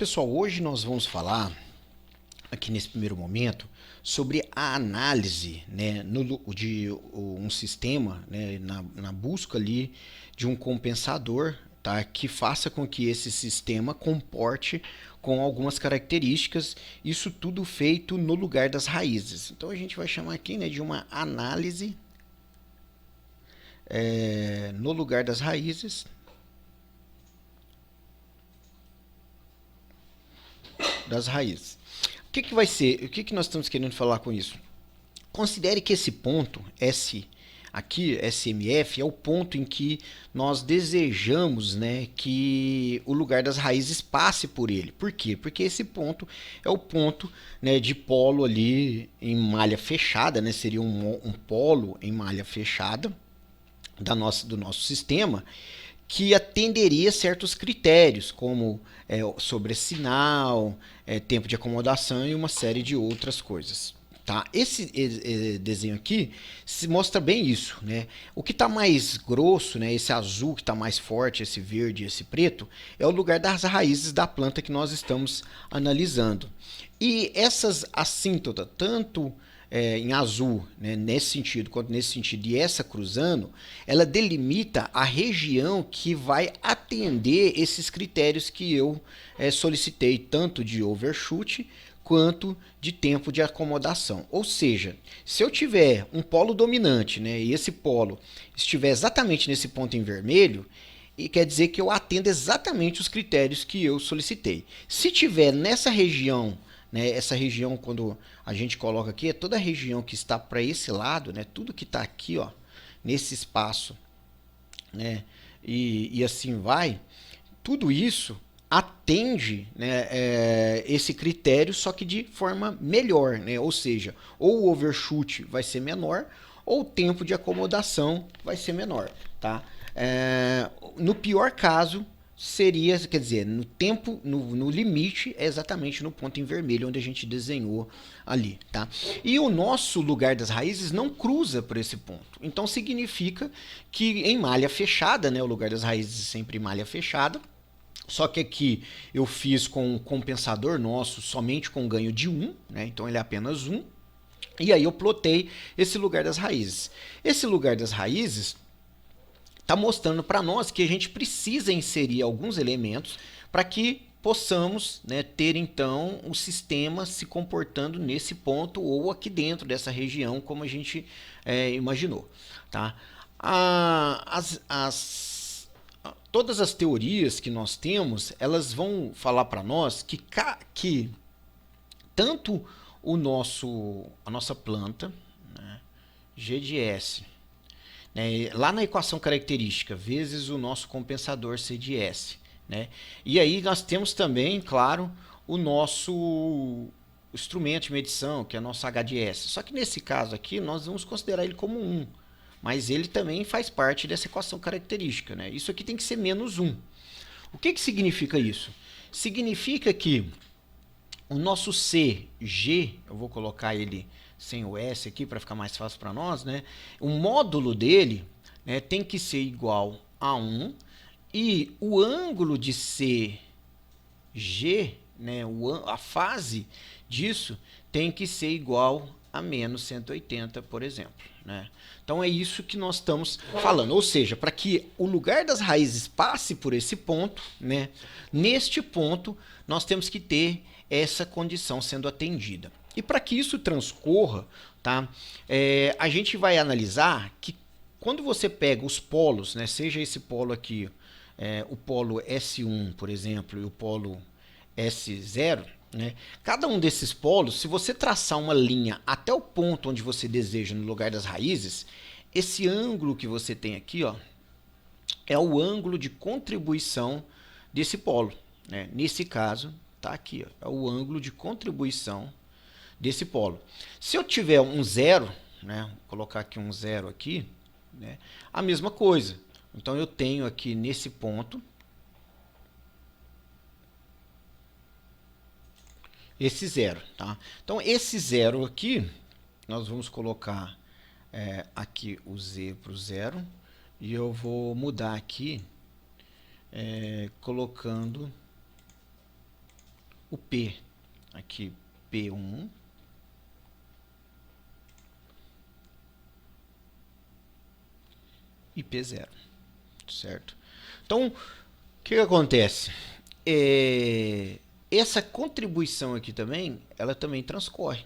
Pessoal, hoje nós vamos falar, aqui nesse primeiro momento, sobre a análise, né, de um sistema, né, na busca ali de um compensador, tá, que faça com que esse sistema comporte com algumas características, isso tudo feito no lugar das raízes. Então a gente vai chamar aqui, né, de uma análise no lugar das raízes. O que vai ser? O que nós estamos querendo falar com isso? Considere que esse ponto, S aqui, SMF, é o ponto em que nós desejamos, né, que o lugar das raízes passe por ele. Por quê? Porque esse ponto é o ponto, né, de polo ali em malha fechada, né, seria um polo em malha fechada do nosso sistema, que atenderia certos critérios, como sobre sinal, tempo de acomodação e uma série de outras coisas. Tá? Esse desenho aqui se mostra bem isso, né? O que está mais grosso, né? Esse azul que está mais forte, esse verde, esse preto, é o lugar das raízes da planta que nós estamos analisando. E essas assíntotas, tanto em azul, né, nesse sentido, quanto nesse sentido, e essa cruzando, ela delimita a região que vai atender esses critérios que eu solicitei, tanto de overshoot quanto de tempo de acomodação. Ou seja, se eu tiver um polo dominante, né, e esse polo estiver exatamente nesse ponto em vermelho, e quer dizer que eu atendo exatamente os critérios que eu solicitei. Se tiver nessa região, né, essa região, quando a gente coloca aqui, é toda a região que está para esse lado, né, tudo que está aqui, ó, nesse espaço, né, e assim vai, tudo isso atende, né, esse critério, só que de forma melhor, né? Ou seja, ou o overshoot vai ser menor, ou o tempo de acomodação vai ser menor. Tá? No pior caso, seria, quer dizer, no tempo, no limite, é exatamente no ponto em vermelho onde a gente desenhou ali, tá? E o nosso lugar das raízes não cruza por esse ponto. Então significa que em malha fechada, né, o lugar das raízes é sempre em malha fechada, só que aqui eu fiz com um compensador nosso somente com ganho de 1, né? Então ele é apenas 1. E aí eu plotei esse lugar das raízes. Esse lugar das raízes está mostrando para nós que a gente precisa inserir alguns elementos para que possamos, né, ter então o sistema se comportando nesse ponto ou aqui dentro dessa região, como a gente imaginou. Tá? Todas as teorias que nós temos, elas vão falar para nós que tanto a nossa planta, né, G de S, né, lá na equação característica, vezes o nosso compensador C de S. Né, e aí nós temos também, claro, o nosso instrumento de medição, que é o nosso H de S. Só que nesse caso aqui, nós vamos considerar ele como 1. Mas ele também faz parte dessa equação característica. Né? Isso aqui tem que ser menos 1. O que significa isso? Significa que o nosso CG, eu vou colocar ele sem o S aqui para ficar mais fácil para nós, né? O módulo dele, né, tem que ser igual a 1 e o ângulo de CG, né, a fase disso, tem que ser igual a menos 180, por exemplo. Né? Então é isso que nós estamos falando. Ou seja, para que o lugar das raízes passe por esse ponto, né, neste ponto nós temos que ter essa condição sendo atendida. E para que isso transcorra, tá, a gente vai analisar que quando você pega os polos, né, seja esse polo aqui, o polo S1, por exemplo, e o polo S0, né, cada um desses polos, se você traçar uma linha até o ponto onde você deseja no lugar das raízes, esse ângulo que você tem aqui, ó, é o ângulo de contribuição desse polo. Né? Nesse caso, tá aqui, ó, é o ângulo de contribuição desse polo. Se eu tiver um zero, né, vou colocar aqui um zero aqui, né, a mesma coisa. Então eu tenho aqui nesse ponto esse zero. Tá? Então esse zero aqui, nós vamos colocar aqui o Z para o zero, e eu vou mudar aqui colocando o P aqui, P1, e P0, certo? Então, o que acontece? Essa contribuição aqui também, ela também transcorre.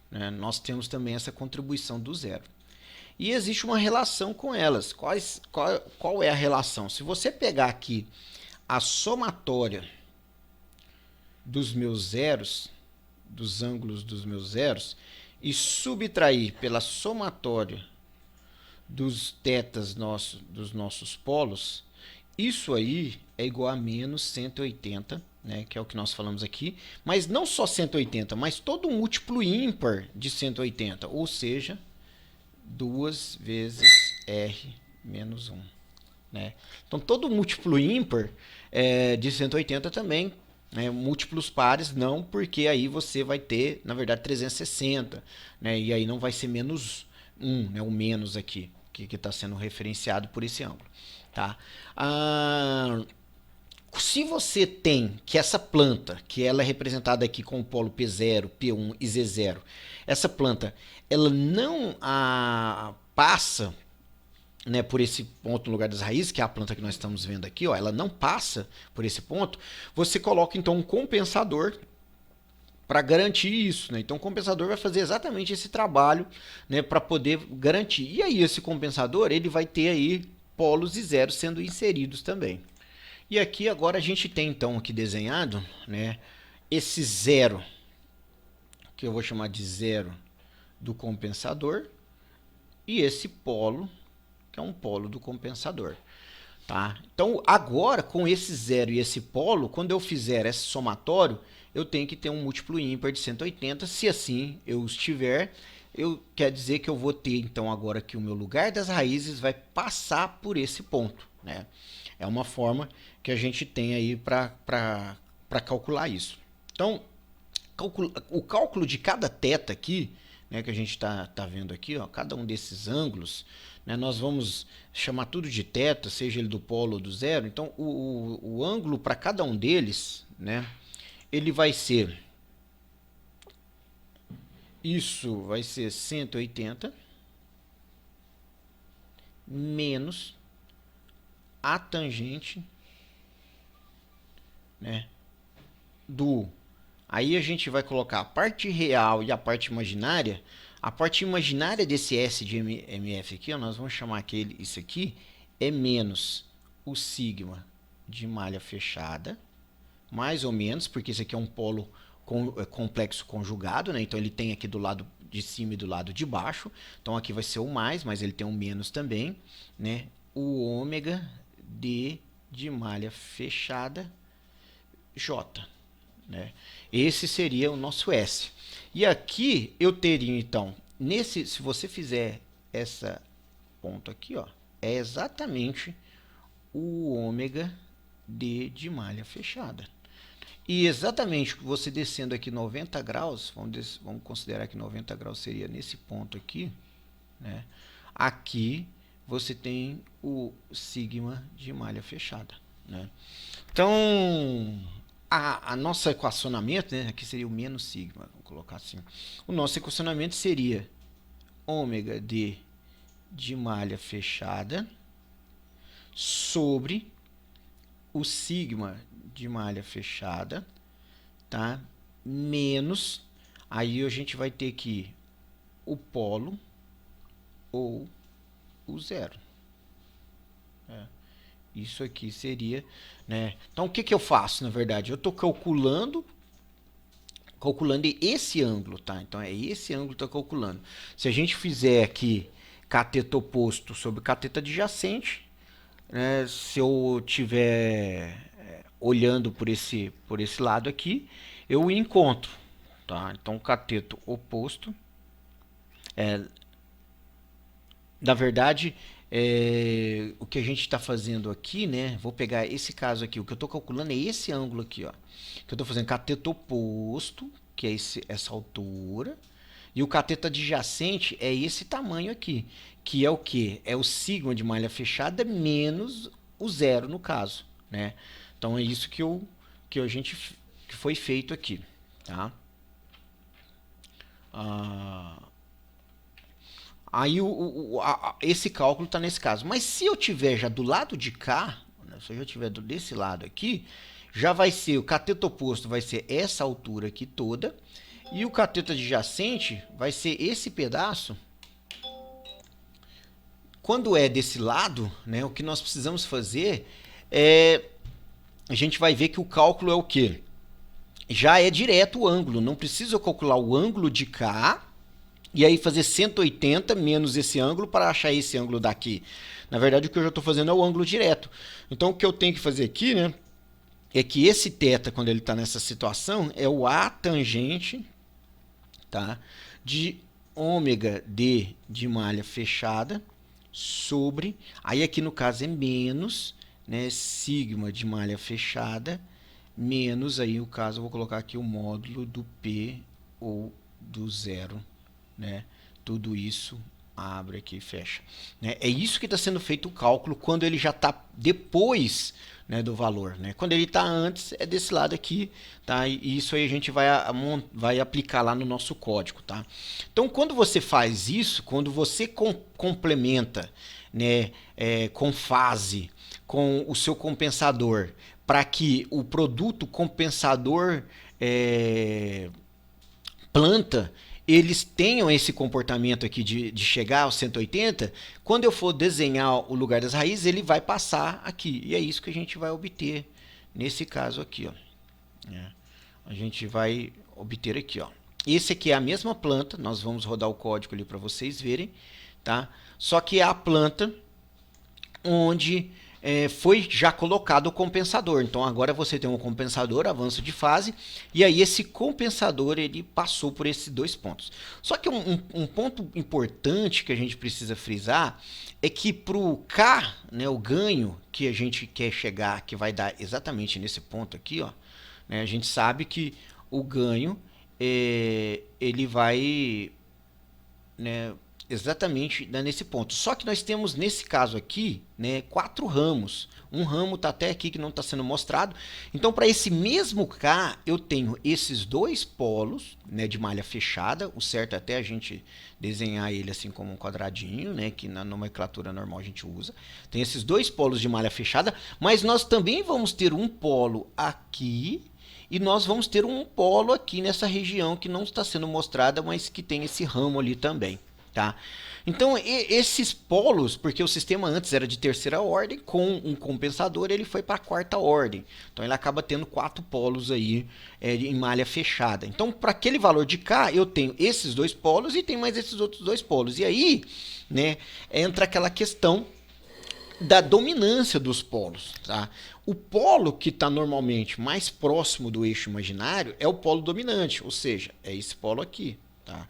Né? Nós temos também essa contribuição do zero. E existe uma relação com elas. Qual é a relação? Se você pegar aqui a somatória dos meus zeros, dos ângulos dos meus zeros, e subtrair pela somatória dos tetas dos nossos polos, isso aí é igual a menos 180, né, que é o que nós falamos aqui, mas não só 180, mas todo um múltiplo ímpar de 180, ou seja, 2 vezes R menos 1. Né? Então, todo múltiplo ímpar de 180 também, né? Múltiplos pares não, porque aí você vai ter, na verdade, 360, né? E aí não vai ser menos 1, né? O menos aqui, que está sendo referenciado por esse ângulo. Tá? Se você tem que essa planta, que ela é representada aqui com o polo P0, P1 e Z0, essa planta, ela não passa, né, por esse ponto no lugar das raízes, que é a planta que nós estamos vendo aqui, ó, ela não passa por esse ponto, você coloca então um compensador para garantir isso. Né? Então o compensador vai fazer exatamente esse trabalho, né, para poder garantir. E aí esse compensador ele vai ter aí polos e zeros sendo inseridos também. E aqui agora a gente tem então aqui desenhado, né, esse zero, que eu vou chamar de zero do compensador, e esse polo, que é um polo do compensador. Tá? Então agora com esse zero e esse polo, quando eu fizer esse somatório, eu tenho que ter um múltiplo ímpar de 180, se assim eu estiver, quer dizer que eu vou ter então agora que o meu lugar das raízes vai passar por esse ponto. Né? É uma forma que a gente tem aí para calcular isso. Então, o cálculo de cada teta aqui, né, que a gente tá vendo aqui, ó, cada um desses ângulos, né, nós vamos chamar tudo de teta, seja ele do polo ou do zero. Então, o ângulo para cada um deles, né, ele vai ser, isso vai ser 180 menos a tangente, né, aí a gente vai colocar a parte real e a parte imaginária. A parte imaginária desse S de MF aqui, ó, nós vamos chamar isso aqui, é menos o sigma de malha fechada, mais ou menos, porque isso aqui é um polo complexo conjugado, né? Então ele tem aqui do lado de cima e do lado de baixo. Então aqui vai ser o mais, mas ele tem um menos também, né? O ômega D de malha fechada J. Né? Esse seria o nosso S. E aqui eu teria então, se você fizer essa ponto aqui, ó, é exatamente o ômega D de malha fechada. E exatamente você descendo aqui 90 graus, vamos considerar que 90 graus seria nesse ponto aqui, né? Aqui você tem o sigma de malha fechada. Né? Então, a nosso equacionamento, né, aqui seria o menos sigma, vamos colocar assim. O nosso equacionamento seria ômega D de malha fechada sobre o sigma de malha fechada, tá? Menos, aí a gente vai ter que o polo ou o zero. Isso aqui seria, né? Então o que eu faço, na verdade? Eu estou calculando esse ângulo, tá? Então é esse ângulo que eu estou calculando. Se a gente fizer aqui cateto oposto sobre cateto adjacente, né? Se eu tiver olhando por esse lado aqui, eu encontro, tá? Então cateto oposto, na verdade, o que a gente está fazendo aqui, né? Vou pegar esse caso aqui. O que eu estou calculando é esse ângulo aqui, ó. Que eu estou fazendo cateto oposto, que é essa altura. E o cateto adjacente é esse tamanho aqui. Que é o quê? É o sigma de malha fechada menos o zero, no caso. Né? Então é isso que eu que que foi feito aqui, tá? Aí esse cálculo está nesse caso. Mas se eu tiver já do lado de cá, né, se eu já tiver desse lado aqui, já vai ser o cateto oposto, vai ser essa altura aqui toda, e o cateto adjacente vai ser esse pedaço. Quando é desse lado, né, o que nós precisamos fazer é... A gente vai ver que o cálculo é o quê? Já é direto o ângulo, não precisa eu calcular o ângulo de cá e aí fazer 180 menos esse ângulo para achar esse ângulo daqui. Na verdade, o que eu já estou fazendo é o ângulo direto. Então, o que eu tenho que fazer aqui, né, é que esse θ, quando ele está nessa situação, é o A tangente, tá, de ômega d de malha fechada sobre, aí aqui no caso é menos, né, sigma de malha fechada, menos, aí o caso eu vou colocar aqui o módulo do P ou do zero, né? Tudo isso abre aqui e fecha. Né? É isso que está sendo feito o cálculo quando ele já está depois, né, do valor. Né? Quando ele está antes, é desse lado aqui. Tá? E isso aí a gente vai aplicar lá no nosso código. Tá? Então, quando você faz isso, quando você complementa, né, com fase, com o seu compensador, para que o produto compensador planta eles tenham esse comportamento aqui de chegar aos 180, quando eu for desenhar o lugar das raízes, ele vai passar aqui. E é isso que a gente vai obter nesse caso aqui. Ó. A gente vai obter aqui. Ó. Esse aqui é a mesma planta, nós vamos rodar o código ali para vocês verem. Tá? Só que é a planta onde foi já colocado o compensador. Então agora você tem um compensador, avanço de fase, e aí esse compensador ele passou por esses dois pontos. Só que um ponto importante que a gente precisa frisar é que para o K, né, o ganho que a gente quer chegar, que vai dar exatamente nesse ponto aqui, ó, né, a gente sabe que o ganho ele vai, né, exatamente nesse ponto. Só que nós temos nesse caso aqui, né, 4 ramos. Um ramo está até aqui que não está sendo mostrado. Então, para esse mesmo K, eu tenho esses dois polos, né, de malha fechada. O certo é até a gente desenhar ele assim como um quadradinho, né, que na nomenclatura normal a gente usa. Tem esses dois polos de malha fechada, mas nós também vamos ter um polo aqui e nós vamos ter um polo aqui nessa região que não está sendo mostrada, mas que tem esse ramo ali também. Tá? Então, esses polos, porque o sistema antes era de terceira ordem, com um compensador ele foi para a quarta ordem. Então, ele acaba tendo 4 polos aí em malha fechada. Então, para aquele valor de K, eu tenho esses dois polos e tem mais esses outros dois polos. E aí, né, entra aquela questão da dominância dos polos. Tá? O polo que está normalmente mais próximo do eixo imaginário é o polo dominante, ou seja, é esse polo aqui. Tá?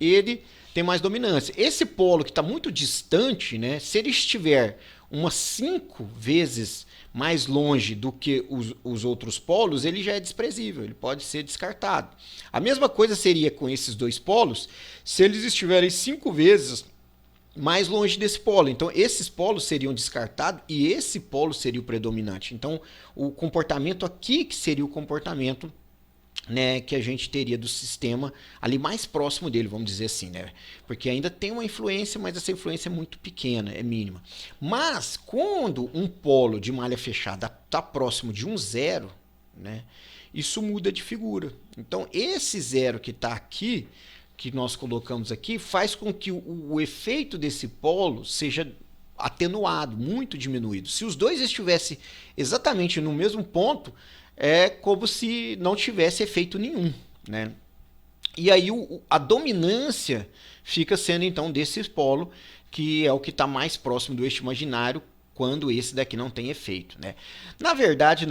Ele tem mais dominância. Esse polo que está muito distante, né, se ele estiver umas 5 vezes mais longe do que os outros polos, ele já é desprezível, ele pode ser descartado. A mesma coisa seria com esses dois polos, se eles estiverem 5 vezes mais longe desse polo. Então, esses polos seriam descartados e esse polo seria o predominante. Então, o comportamento aqui que seria o comportamento, né, que a gente teria do sistema ali mais próximo dele, vamos dizer assim, né? Porque ainda tem uma influência, mas essa influência é muito pequena, é mínima. Mas quando um polo de malha fechada está próximo de um zero, né, isso muda de figura. Então esse zero que está aqui, que nós colocamos aqui, faz com que o efeito desse polo seja atenuado, muito diminuído. Se os dois estivessem exatamente no mesmo ponto, é como se não tivesse efeito nenhum, né? E aí a dominância fica sendo então desse polo, que é o que está mais próximo do eixo imaginário, quando esse daqui não tem efeito, né? Na verdade,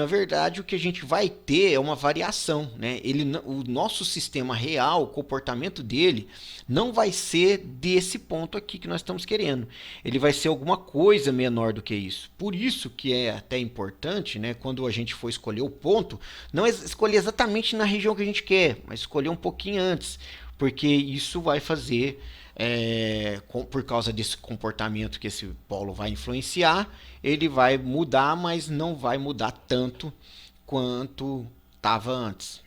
o que a gente vai ter é uma variação, né? O nosso sistema real, o comportamento dele, não vai ser desse ponto aqui que nós estamos querendo. Ele vai ser alguma coisa menor do que isso. Por isso que é até importante, né, quando a gente for escolher o ponto, não escolher exatamente na região que a gente quer, mas escolher um pouquinho antes, porque isso vai fazer... por causa desse comportamento que esse polo vai influenciar, ele vai mudar, mas não vai mudar tanto quanto estava antes.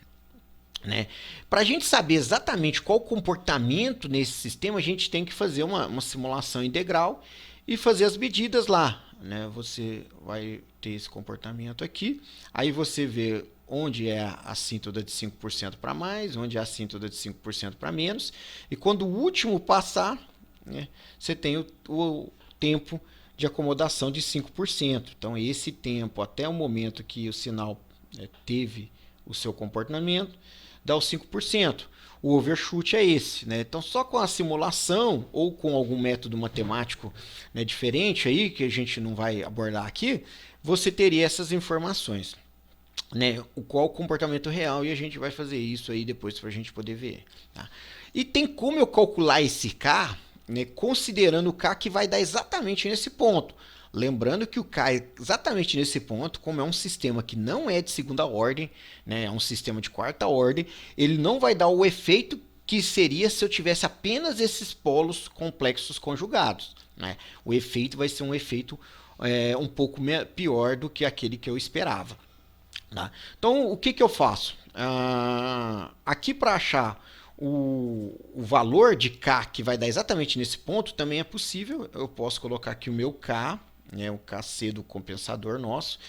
Né? Para a gente saber exatamente qual o comportamento nesse sistema, a gente tem que fazer uma simulação integral e fazer as medidas lá. Né? Você vai ter esse comportamento aqui, aí você vê onde é a assíntota de 5% para mais, onde é a assíntota de 5% para menos, e quando o último passar, né, você tem o tempo de acomodação de 5%. Então, esse tempo até o momento que o sinal teve o seu comportamento, dá os 5%. O overshoot é esse. Né? Então, só com a simulação ou com algum método matemático, né, diferente, aí, que a gente não vai abordar aqui, você teria essas informações. Né? Qual o comportamento real, e a gente vai fazer isso aí depois para a gente poder ver. Tá? E tem como eu calcular esse K, né, considerando o K que vai dar exatamente nesse ponto. Lembrando que o K é exatamente nesse ponto, como é um sistema que não é de segunda ordem, né, é um sistema de quarta ordem, ele não vai dar o efeito que seria se eu tivesse apenas esses polos complexos conjugados. Né? O efeito vai ser um efeito um pouco pior do que aquele que eu esperava. Tá? Então, o que eu faço? Aqui para achar o valor de K que vai dar exatamente nesse ponto, também é possível. Eu posso colocar aqui o meu K, né, o KC do compensador nosso,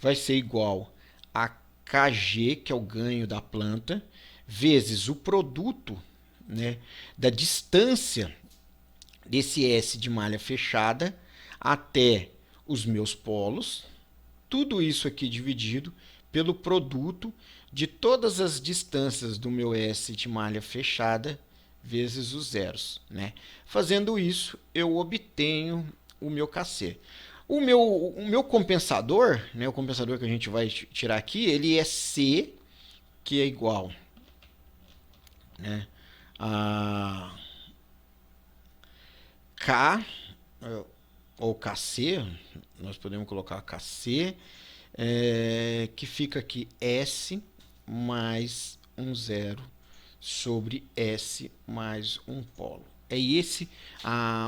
vai ser igual a KG, que é o ganho da planta, vezes o produto, né, da distância desse S de malha fechada até os meus polos. Tudo isso aqui dividido pelo produto de todas as distâncias do meu S de malha fechada vezes os zeros. Né? Fazendo isso, eu obtenho o meu KC. O meu compensador, né, o compensador que a gente vai tirar aqui, ele é C, que é igual, né, a K, ou KC, nós podemos colocar KC, que fica aqui S mais um zero sobre S mais um polo. É esse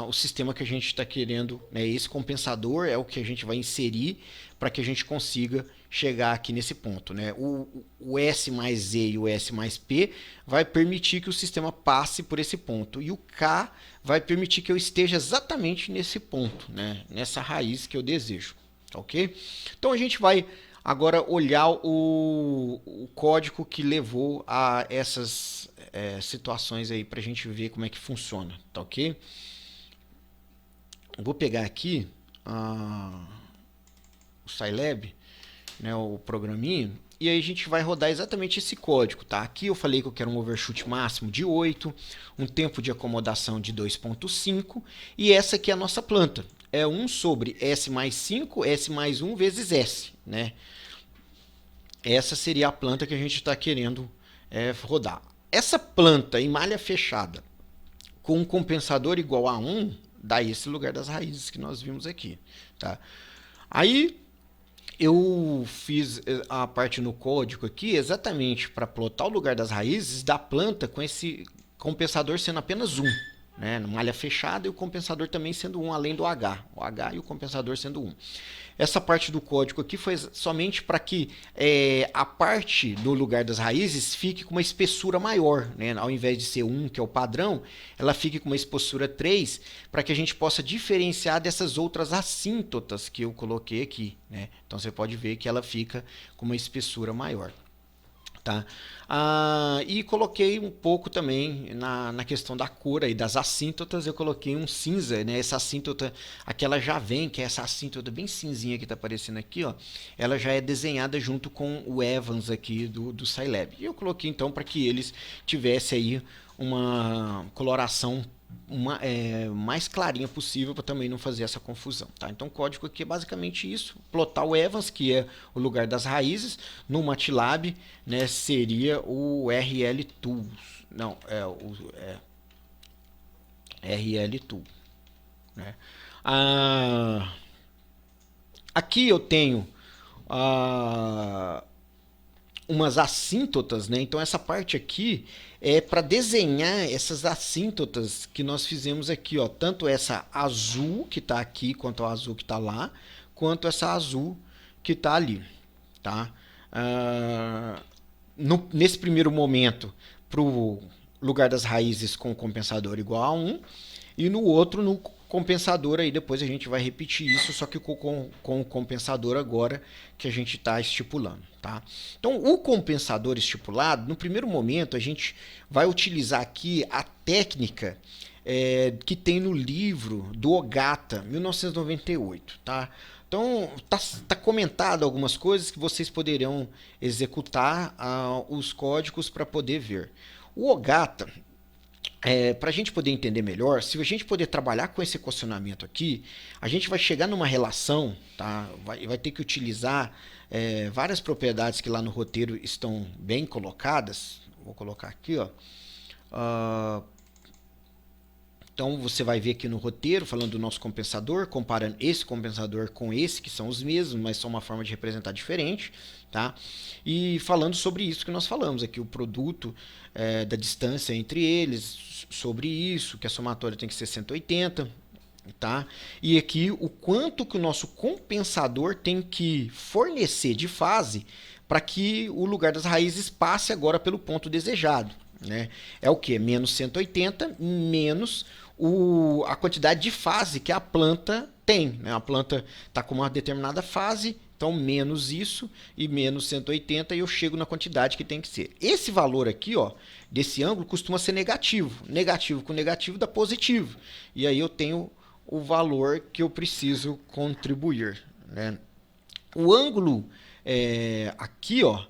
o sistema que a gente está querendo, né? Esse compensador é o que a gente vai inserir para que a gente consiga chegar aqui nesse ponto. Né? O S mais Z e o S mais P vai permitir que o sistema passe por esse ponto. E o K vai permitir que eu esteja exatamente nesse ponto, né? Nessa raiz que eu desejo. Ok? Então a gente vai agora olhar o código que levou a essas situações aí para a gente ver como é que funciona, tá ok? Vou pegar aqui o Scilab, né, o programinho, e aí a gente vai rodar exatamente esse código, tá? Aqui eu falei que eu quero um overshoot máximo de 8, um tempo de acomodação de 2.5, e essa aqui é a nossa planta. É 1 sobre S mais 5, S mais 1 vezes S, né? Essa seria a planta que a gente está querendo rodar. Essa planta em malha fechada com um compensador igual a 1 dá esse lugar das raízes que nós vimos aqui. Tá? Aí eu fiz a parte no código aqui exatamente para plotar o lugar das raízes da planta com esse compensador sendo apenas 1. Né? Malha fechada e o compensador também sendo 1, além do H. O H e o compensador sendo 1. Essa parte do código aqui foi somente para que a parte do lugar das raízes fique com uma espessura maior. Né? Ao invés de ser 1, que é o padrão, ela fique com uma espessura 3, para que a gente possa diferenciar dessas outras assíntotas que eu coloquei aqui. Né? Então você pode ver que ela fica com uma espessura maior. Tá? E coloquei um pouco também na questão da cor aí, das assíntotas, eu coloquei um cinza, né? Essa assíntota, aquela já vem, que é essa assíntota bem cinzinha que está aparecendo aqui, ó, ela já é desenhada junto com o Evans aqui do Scilab. E eu coloquei então para que eles tivessem aí uma coloração mais clarinha possível para também não fazer essa confusão. Tá? Então o código aqui é basicamente isso, plotar o Evans, que é o lugar das raízes, no MATLAB, né, seria o RL Tools, não, RL Tool. Né? Aqui eu tenho umas assíntotas, né? Então essa parte aqui é para desenhar essas assíntotas que nós fizemos aqui, ó, tanto essa azul que está aqui, quanto a azul que está lá, quanto essa azul que está ali, tá? nesse primeiro momento, para o lugar das raízes com o compensador igual a 1, e no outro, no compensador, aí depois a gente vai repetir isso, só que com o compensador agora que a gente está estipulando. Tá? Então, o compensador estipulado, no primeiro momento, a gente vai utilizar aqui a técnica que tem no livro do Ogata, 1998. Tá? Então, tá comentado algumas coisas que vocês poderão executar os códigos para poder ver. O Ogata, para a gente poder entender melhor, se a gente poder trabalhar com esse equacionamento aqui, a gente vai chegar numa relação, tá? vai ter que utilizar várias propriedades que lá no roteiro estão bem colocadas. Vou colocar aqui, ó. Então você vai ver aqui no roteiro, falando do nosso compensador, comparando esse compensador com esse, que são os mesmos, mas são uma forma de representar diferente. Tá? E falando sobre isso que nós falamos aqui, o produto da distância entre eles, sobre isso, que a somatória tem que ser 180. Tá? E aqui o quanto que o nosso compensador tem que fornecer de fase para que o lugar das raízes passe agora pelo ponto desejado. Né? É o que? Menos 180 menos a quantidade de fase que a planta tem. Né? A planta está com uma determinada fase, então menos isso e menos 180 e eu chego na quantidade que tem que ser. Esse valor aqui, ó, desse ângulo costuma ser negativo. Negativo com negativo dá positivo. E aí eu tenho o valor que eu preciso contribuir. Né? O ângulo aqui, ó,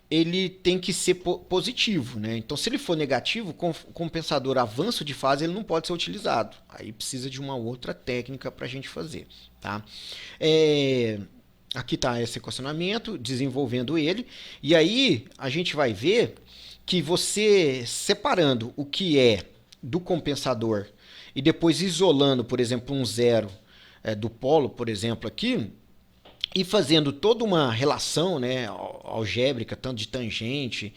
ele tem que ser positivo. Né? Então, se ele for negativo, o compensador avanço de fase ele não pode ser utilizado. Aí precisa de uma outra técnica para a gente fazer. Tá? Aqui está esse equacionamento, desenvolvendo ele. E aí a gente vai ver que você separando o que é do compensador e depois isolando, por exemplo, um zero do polo, por exemplo, aqui, e fazendo toda uma relação, né, algébrica, tanto de tangente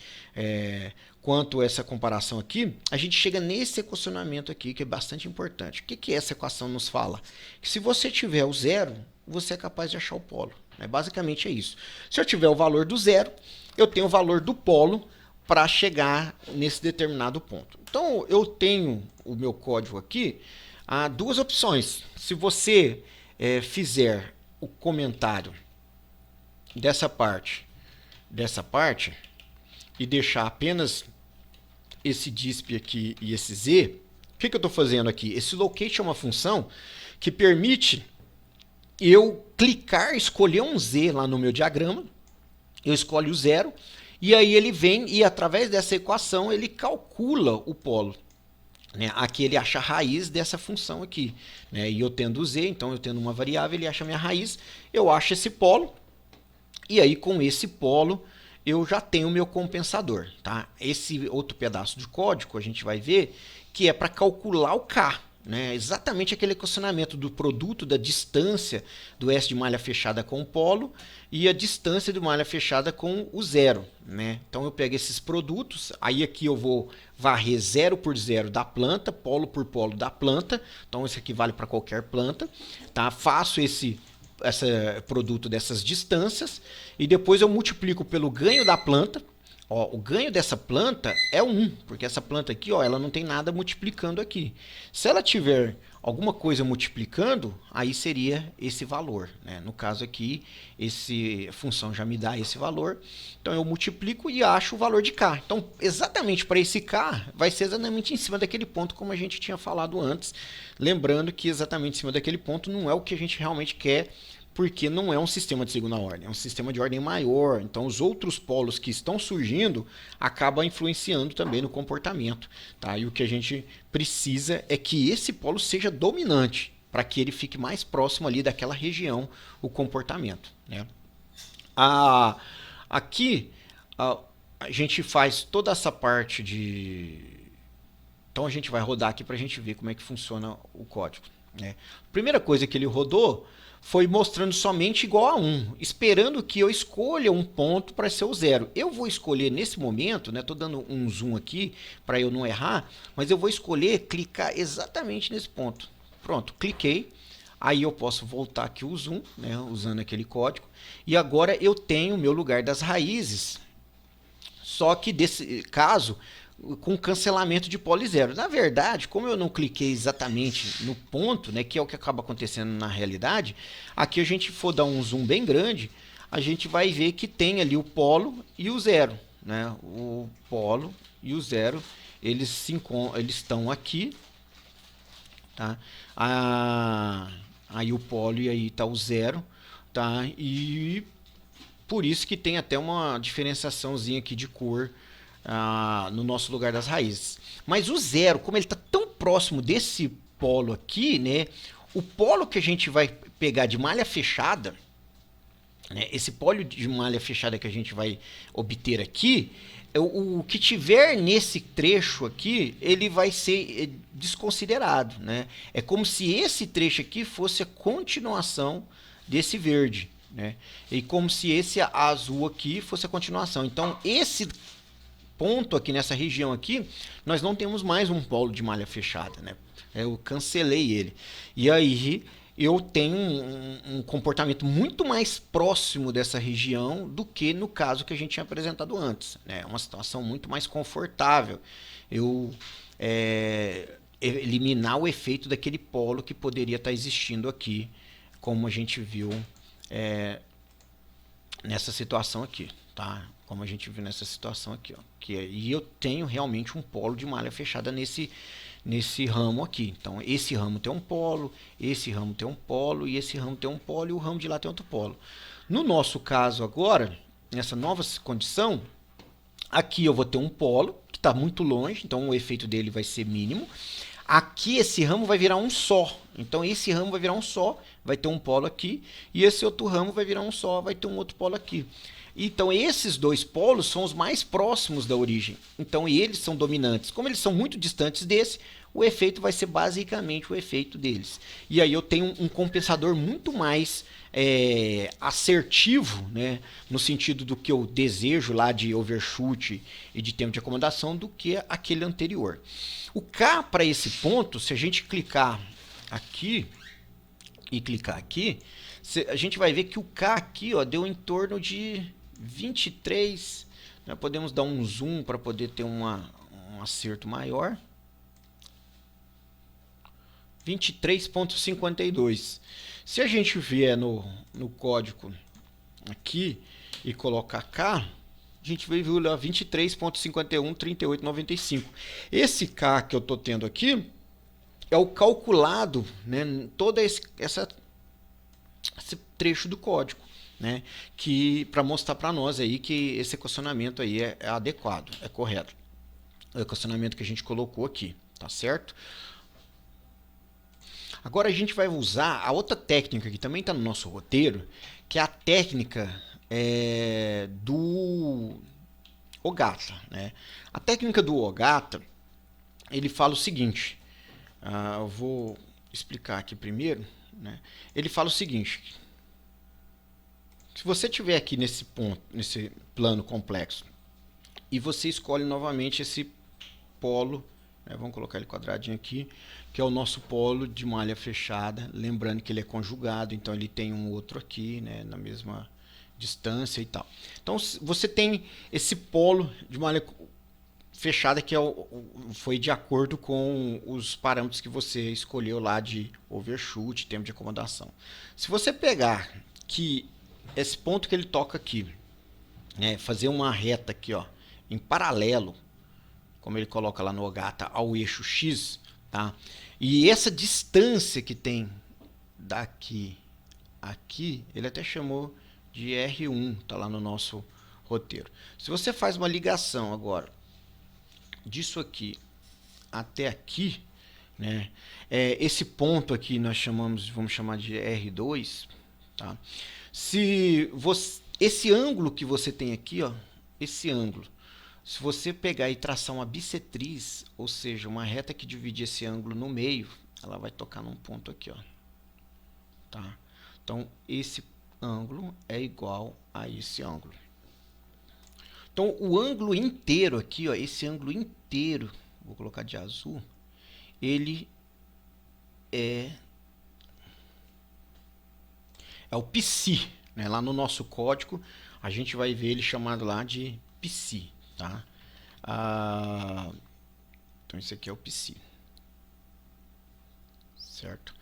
quanto essa comparação aqui, a gente chega nesse equacionamento aqui, que é bastante importante. O que essa equação nos fala? Que se você tiver o zero, você é capaz de achar o polo. Né? Basicamente é isso. Se eu tiver o valor do zero, eu tenho o valor do polo para chegar nesse determinado ponto. Então, eu tenho o meu código aqui, há duas opções. Se você fizer o comentário dessa parte e deixar apenas esse disp aqui e esse z, o que eu estou fazendo aqui? Esse locate é uma função que permite eu clicar, escolher um z lá no meu diagrama, eu escolho o zero, e aí ele vem e através dessa equação ele calcula o polo. Né? Aqui ele acha a raiz dessa função aqui. Né? E eu tendo z, então eu tendo uma variável, ele acha a minha raiz, eu acho esse polo, e aí com esse polo eu já tenho o meu compensador. Tá? Esse outro pedaço de código a gente vai ver que é para calcular o K. Né? Exatamente aquele equacionamento do produto da distância do S de malha fechada com o polo e a distância de malha fechada com o zero. Né? Então eu pego esses produtos, aí aqui eu vou varrer zero por zero da planta, polo por polo da planta, então isso aqui vale para qualquer planta. Tá? Faço esse produto dessas distâncias e depois eu multiplico pelo ganho da planta. Ó, o ganho dessa planta é 1, porque essa planta aqui, ó, ela não tem nada multiplicando aqui. Se ela tiver alguma coisa multiplicando, aí seria esse valor. Né? No caso aqui, essa função já me dá esse valor. Então eu multiplico e acho o valor de K. Então, exatamente para esse K, vai ser exatamente em cima daquele ponto, como a gente tinha falado antes. Lembrando que exatamente em cima daquele ponto não é o que a gente realmente quer, porque não é um sistema de segunda ordem, é um sistema de ordem maior. Então, os outros polos que estão surgindo acabam influenciando também no comportamento. Tá? E o que a gente precisa é que esse polo seja dominante, para que ele fique mais próximo ali daquela região, o comportamento. Né? Aqui, a gente faz toda essa parte de... Então, a gente vai rodar aqui para a gente ver como é que funciona o código. Né? Primeira coisa que ele rodou foi mostrando somente igual a 1, esperando que eu escolha um ponto para ser o zero. Eu vou escolher nesse momento, né, estou dando um zoom aqui para eu não errar, mas eu vou escolher clicar exatamente nesse ponto. Pronto, cliquei. Aí eu posso voltar aqui o zoom, né, usando aquele código. E agora eu tenho o meu lugar das raízes. Só que desse caso, com cancelamento de polo zero. Na verdade, como eu não cliquei exatamente no ponto, né, que é o que acaba acontecendo na realidade, aqui a gente for dar um zoom bem grande, a gente vai ver que tem ali o polo e o zero. Né? O polo e o zero, eles estão aqui. Tá? Aí o polo e aí está o zero. Tá? E por isso que tem até uma diferenciaçãozinha aqui de cor no nosso lugar das raízes. Mas o zero, como ele está tão próximo desse polo aqui, né? O polo que a gente vai pegar de malha fechada, né, esse polo de malha fechada que a gente vai obter aqui, o que tiver nesse trecho aqui, ele vai ser desconsiderado. Né? É como se esse trecho aqui fosse a continuação desse verde. Né? E como se esse azul aqui fosse a continuação. Então, esse ponto aqui, nessa região aqui, nós não temos mais um polo de malha fechada. Né? Eu cancelei ele. E aí eu tenho um comportamento muito mais próximo dessa região do que no caso que a gente tinha apresentado antes. É uma situação muito mais confortável. Eu eliminar o efeito daquele polo que poderia estar existindo aqui, como a gente viu nessa situação aqui, tá? Como a gente viu nessa situação aqui, ó. E eu tenho realmente um polo de malha fechada nesse ramo aqui. Então, esse ramo tem um polo, esse ramo tem um polo, e esse ramo tem um polo, e o ramo de lá tem outro polo. No nosso caso agora, nessa nova condição, aqui eu vou ter um polo, que está muito longe, então o efeito dele vai ser mínimo. Aqui esse ramo vai virar um só. Então esse ramo vai virar um só, vai ter um polo aqui, e esse outro ramo vai virar um só, vai ter um outro polo aqui. Então esses dois polos são os mais próximos da origem. Então eles são dominantes. Como eles são muito distantes desse, o efeito vai ser basicamente o efeito deles. E aí eu tenho um compensador muito mais assertivo, né, no sentido do que eu desejo lá de overshoot e de tempo de acomodação, do que aquele anterior. O K para esse ponto, se a gente clicar aqui e clicar aqui, a gente vai ver que o K aqui, ó, deu em torno de 23. Nós podemos dar um zoom para poder ter um acerto maior. 23,52. Se a gente vier no código aqui e colocar K, a gente vai ver 23,51, 38,95. Esse K que eu estou tendo aqui é o calculado, né, todo esse trecho do código, né, que para mostrar para nós aí que esse equacionamento aí é adequado, é correto. O equacionamento que a gente colocou aqui, tá certo? Agora a gente vai usar a outra técnica que também está no nosso roteiro, que é a técnica do Ogata. Né? A técnica do Ogata, ele fala o seguinte, eu vou explicar aqui primeiro. Né? Ele fala o seguinte, se você estiver aqui nesse ponto, nesse plano complexo, e você escolhe novamente esse polo, vamos colocar ele quadradinho aqui, que é o nosso polo de malha fechada, lembrando que ele é conjugado, então ele tem um outro aqui, né, na mesma distância e tal. Então você tem esse polo de malha fechada que foi de acordo com os parâmetros que você escolheu lá de overshoot, tempo de acomodação. Se você pegar que esse ponto que ele toca aqui, né, fazer uma reta aqui, ó, em paralelo, como ele coloca lá no Ogata, ao eixo X, tá? E essa distância que tem daqui aqui, ele até chamou de R1, tá lá no nosso roteiro. Se você faz uma ligação agora disso aqui até aqui, né? Esse ponto aqui nós vamos chamar de R2, tá? Se você, esse ângulo que você tem aqui, ó, esse ângulo, se você pegar e traçar uma bissetriz, ou seja, uma reta que divide esse ângulo no meio, ela vai tocar num ponto aqui, ó. Tá? Então, esse ângulo é igual a esse ângulo. Então, o ângulo inteiro aqui, ó, esse ângulo inteiro, vou colocar de azul, ele é é o psi, né? Lá no nosso código a gente vai ver ele chamado lá de psi, tá? Então esse aqui é o psi, certo?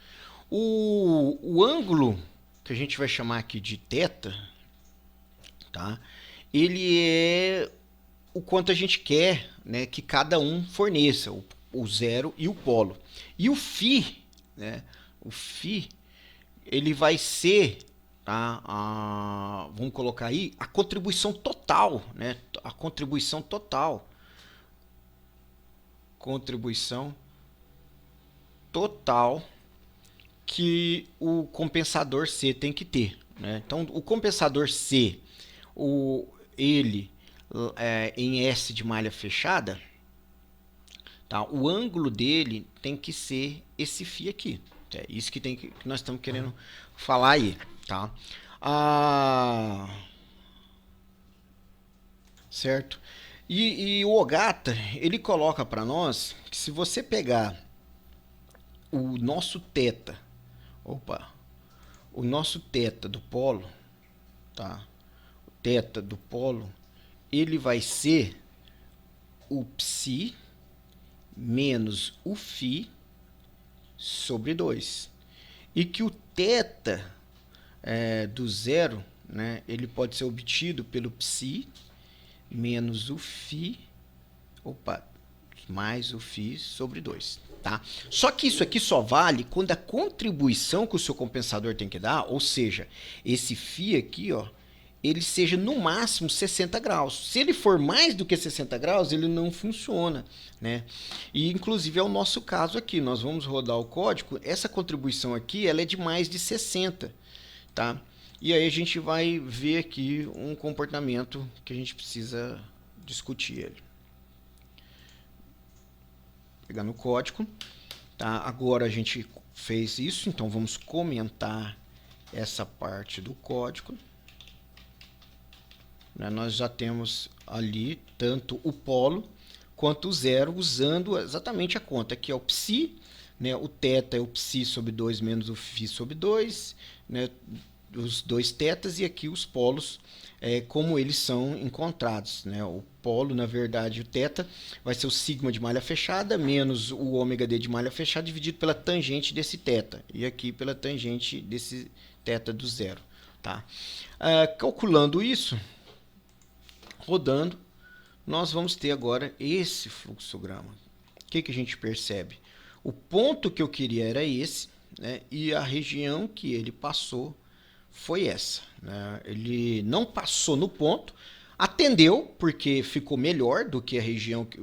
O ângulo que a gente vai chamar aqui de θ, tá? Ele é o quanto a gente quer, né, que cada um forneça, o zero e o polo. E o φ, né, o φ, ele vai ser, tá, vamos colocar aí, a contribuição total, né, a contribuição total. Contribuição total que o compensador C tem que ter, né? Então, o compensador C, ele em S de malha fechada, tá? O ângulo dele tem que ser esse φ aqui. É isso que nós estamos querendo falar aí, tá? Certo? E o Ogata, ele coloca para nós que se você pegar o nosso θ, o nosso θ do polo, tá? O θ do polo, ele vai ser o psi menos o φ sobre 2. E que o θ do zero, né, ele pode ser obtido pelo psi menos o φ, mais o φ sobre 2. Tá? Só que isso aqui só vale quando a contribuição que o seu compensador tem que dar, ou seja, esse φ aqui, ó, ele seja no máximo 60 graus. Se ele for mais do que 60 graus, ele não funciona, né? E inclusive é o nosso caso aqui. Nós vamos rodar o código. Essa contribuição aqui, ela é de mais de 60, tá? E aí a gente vai ver aqui um comportamento que a gente precisa discutir ele. Pegar no código, tá? Agora a gente fez isso, então vamos comentar essa parte do código. Nós já temos ali tanto o polo quanto o zero, usando exatamente a conta. Aqui é o psi, né? O θ é o psi sobre 2 menos o φ sobre 2, né? Os dois θs, e aqui os polos, como eles são encontrados, né? O polo, na verdade, o θ vai ser o sigma de malha fechada menos o ômega d de malha fechada dividido pela tangente desse θ, e aqui pela tangente desse θ do zero. Tá? Calculando isso, rodando, nós vamos ter agora esse fluxograma. O que a gente percebe? O ponto que eu queria era esse, né? E a região que ele passou foi essa, né? Ele não passou no ponto, atendeu, porque ficou melhor do que a região que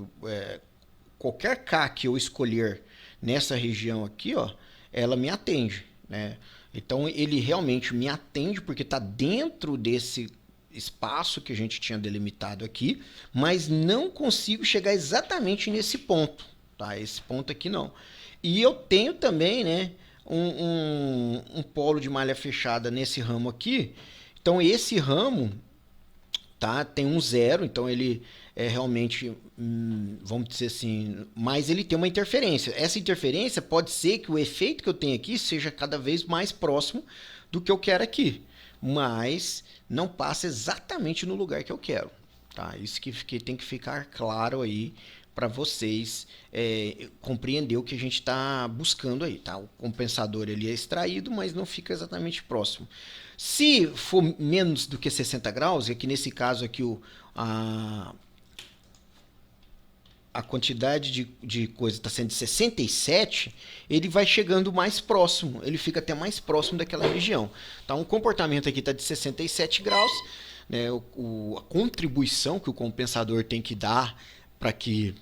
qualquer K que eu escolher nessa região aqui, ó, ela me atende, né? Então ele realmente me atende porque está dentro desse espaço que a gente tinha delimitado aqui, mas não consigo chegar exatamente nesse ponto, tá? Esse ponto aqui não. E eu tenho também, né, um polo de malha fechada nesse ramo aqui. Então esse ramo, tá, tem um zero, então ele é realmente, vamos dizer assim, mas ele tem uma interferência. Essa interferência pode ser que o efeito que eu tenho aqui seja cada vez mais próximo do que eu quero aqui, mas não passa exatamente no lugar que eu quero. Tá? Isso que tem que ficar claro aí para vocês compreender o que a gente está buscando aí. Tá? O compensador ele é extraído, mas não fica exatamente próximo. Se for menos do que 60 graus, e que nesse caso aqui a quantidade de coisa está sendo de 67, ele vai chegando mais próximo, ele fica até mais próximo daquela região. Então, o comportamento aqui está de 67 graus, né? A contribuição que o compensador tem que dar para que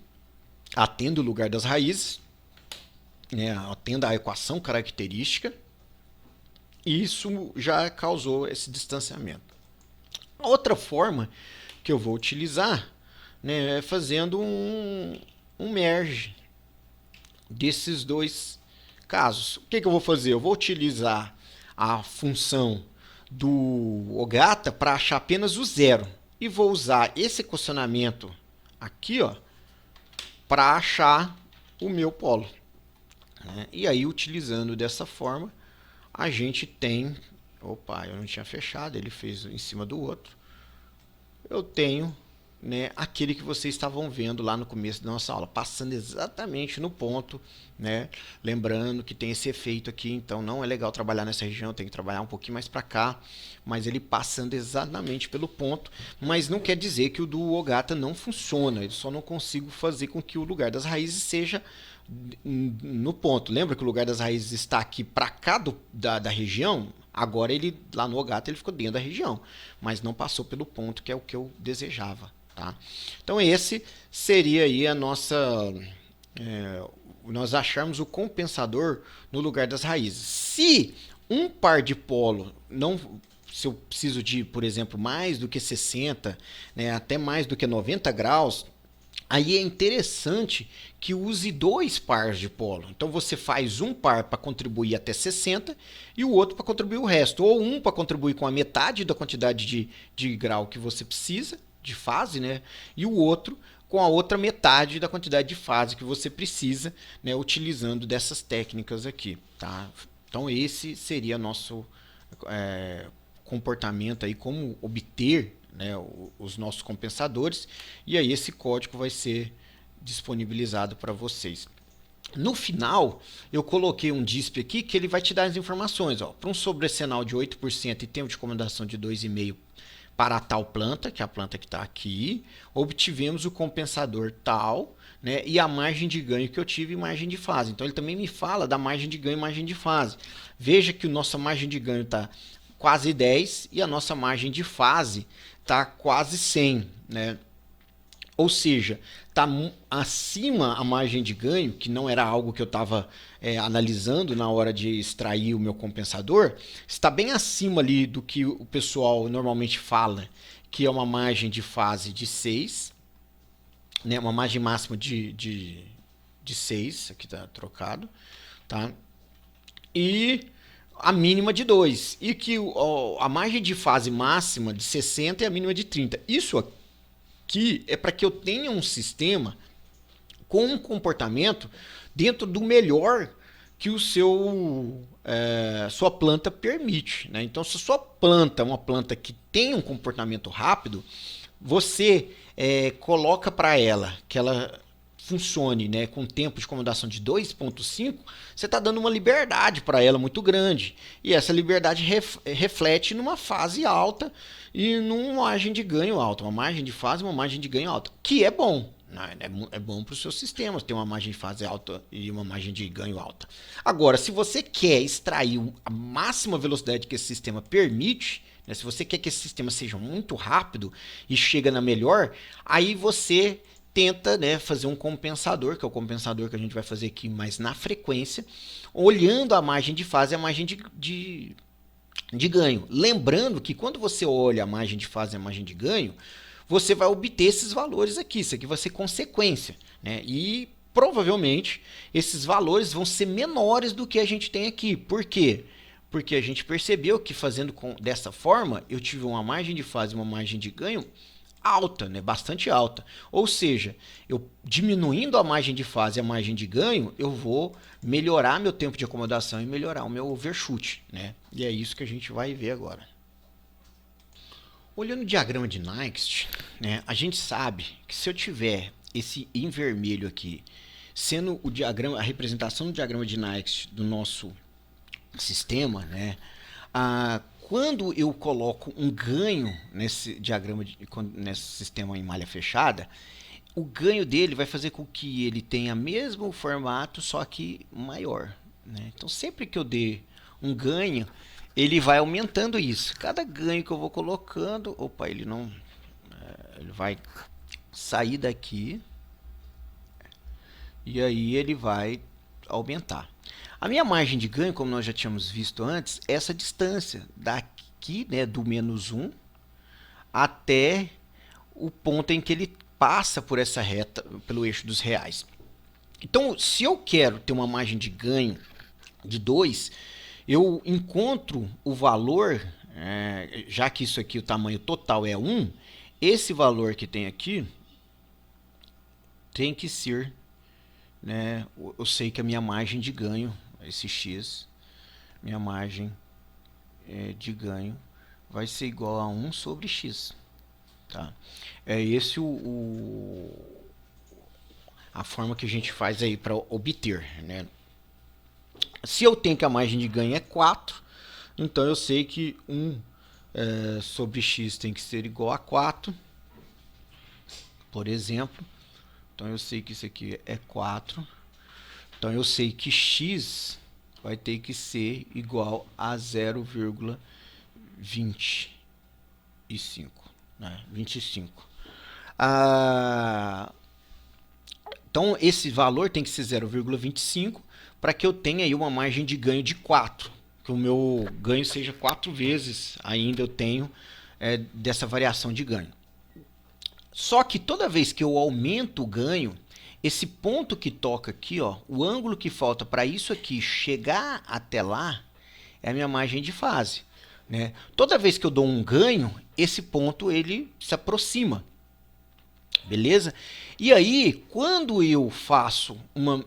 atenda o lugar das raízes, né? Atenda a equação característica, e isso já causou esse distanciamento. A outra forma que eu vou utilizar, né, fazendo um merge desses dois casos. O que eu vou fazer? Eu vou utilizar a função do Ogata para achar apenas o zero. E vou usar esse equacionamento aqui, para achar o meu polo. E aí, utilizando dessa forma, a gente tem Opa, eu não tinha fechado, ele fez em cima do outro. Eu tenho, né, aquele que vocês estavam vendo lá no começo da nossa aula, passando exatamente no ponto, né? Lembrando que tem esse efeito aqui, então não é legal trabalhar nessa região, tem que trabalhar um pouquinho mais para cá, mas ele passando exatamente pelo ponto, mas não quer dizer que o do Ogata não funciona, eu só não consigo fazer com que o lugar das raízes seja no ponto. Lembra que o lugar das raízes está aqui para cá da região? Agora ele lá no Ogata ele ficou dentro da região, mas não passou pelo ponto que é o que eu desejava, tá? Então esse seria aí a nossa nós acharmos o compensador no lugar das raízes. Se um par de polo não, se eu preciso de, por exemplo, mais do que 60, né, até mais do que 90 graus, aí é interessante que use dois pares de polo. Então você faz um par para contribuir até 60 e o outro para contribuir o resto. Ou um para contribuir com a metade da quantidade de grau que você precisa, de fase, né? E o outro com a outra metade da quantidade de fase que você precisa, né? Utilizando dessas técnicas aqui, tá? Então esse seria nosso comportamento aí, como obter, né, os nossos compensadores, e aí esse código vai ser disponibilizado para vocês. No final, eu coloquei um DISP aqui que ele vai te dar as informações. Para um sobrecenal de 8% e tempo de recomendação de 2,5 para a tal planta, que é a planta que está aqui, obtivemos o compensador tal, né, e a margem de ganho que eu tive e margem de fase. Então ele também me fala da margem de ganho e margem de fase. Veja que a nossa margem de ganho está quase 10 e a nossa margem de fase está quase 100, né? Ou seja, está acima a margem de ganho, que não era algo que eu estava analisando na hora de extrair o meu compensador, está bem acima ali do que o pessoal normalmente fala, que é uma margem de fase de 6, né? Uma margem máxima de 6, aqui está trocado, tá? E a mínima de 2. E que a margem de fase máxima de 60 e a mínima de 30. Isso aqui é para que eu tenha um sistema com um comportamento dentro do melhor que o sua planta permite, né? Então, se a sua planta é uma planta que tem um comportamento rápido, você coloca para ela que ela funcione, né, com tempo de acomodação de 2,5, você está dando uma liberdade para ela muito grande. E essa liberdade reflete numa fase alta e numa margem de ganho alta. Uma margem de fase e uma margem de ganho alta, que é bom. É bom para os seus sistemas ter uma margem de fase alta e uma margem de ganho alta. Agora, se você quer extrair a máxima velocidade que esse sistema permite, né, se você quer que esse sistema seja muito rápido e chega na melhor, aí você tenta, né, fazer um compensador, que é o compensador que a gente vai fazer aqui, mas na frequência, olhando a margem de fase e a margem de ganho. Lembrando que quando você olha a margem de fase e a margem de ganho, você vai obter esses valores aqui. Isso aqui vai ser consequência, né? E provavelmente esses valores vão ser menores do que a gente tem aqui. Por quê? Porque a gente percebeu que fazendo dessa forma, eu tive uma margem de fase e uma margem de ganho alta, né? Bastante alta. Ou seja, eu diminuindo a margem de fase e a margem de ganho, eu vou melhorar meu tempo de acomodação e melhorar o meu overshoot, né? E é isso que a gente vai ver agora. Olhando o diagrama de Nyquist, né, a gente sabe que se eu tiver esse em vermelho aqui, sendo o diagrama, a representação do diagrama de Nyquist do nosso sistema, né, quando eu coloco um ganho nesse diagrama, nesse sistema em malha fechada, o ganho dele vai fazer com que ele tenha mesmo formato, só que maior, né? Então, sempre que eu dê um ganho, ele vai aumentando isso. Cada ganho que eu vou colocando, opa, ele não, ele vai sair daqui e aí ele vai aumentar. A minha margem de ganho, como nós já tínhamos visto antes, é essa distância daqui, né, do menos 1 até o ponto em que ele passa por essa reta, pelo eixo dos reais. Então, se eu quero ter uma margem de ganho de 2, eu encontro o valor, já que isso aqui, o tamanho total é 1, esse valor que tem aqui tem que ser, né, eu sei que a minha margem de ganho, esse x, minha margem de ganho vai ser igual a 1 sobre x. Tá? É esse a forma que a gente faz aí para obter, né? Se eu tenho que a margem de ganho é 4, então eu sei que 1 sobre x tem que ser igual a 4, por exemplo. Então eu sei que isso aqui é 4. Então eu sei que x vai ter que ser igual a 0,25, né? 25. Então esse valor tem que ser 0,25 para que eu tenha aí uma margem de ganho de 4, que o meu ganho seja 4 vezes ainda eu tenho dessa variação de ganho. Só que toda vez que eu aumento o ganho, esse ponto que toca aqui, ó, o ângulo que falta para isso aqui chegar até lá é a minha margem de fase, né? Toda vez que eu dou um ganho, esse ponto ele se aproxima, beleza? E aí, quando eu faço uma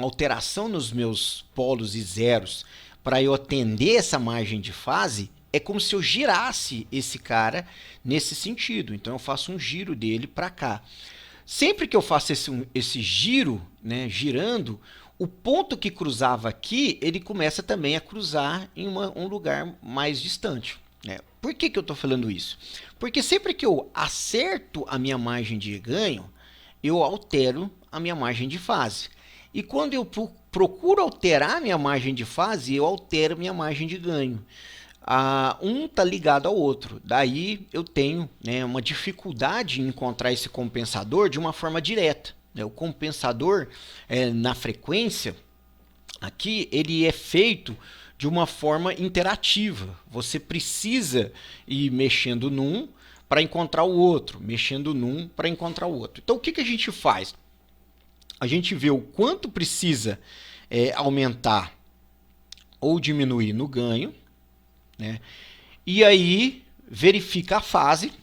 alteração nos meus polos e zeros para eu atender essa margem de fase, é como se eu girasse esse cara nesse sentido. Então eu faço um giro dele para cá. Sempre que eu faço esse giro, né, girando, o ponto que cruzava aqui, ele começa também a cruzar em um lugar mais distante, né? Por que eu estou falando isso? Porque sempre que eu acerto a minha margem de ganho, eu altero a minha margem de fase. E quando eu procuro alterar a minha margem de fase, eu altero a minha margem de ganho. Um está ligado ao outro. Daí eu tenho, né, uma dificuldade em encontrar esse compensador de uma forma direta. O compensador na frequência, aqui, ele é feito de uma forma interativa. Você precisa ir mexendo num para encontrar o outro, mexendo num para encontrar o outro. Então o que a gente faz? A gente vê o quanto precisa aumentar ou diminuir no ganho, né? E aí verifica a fase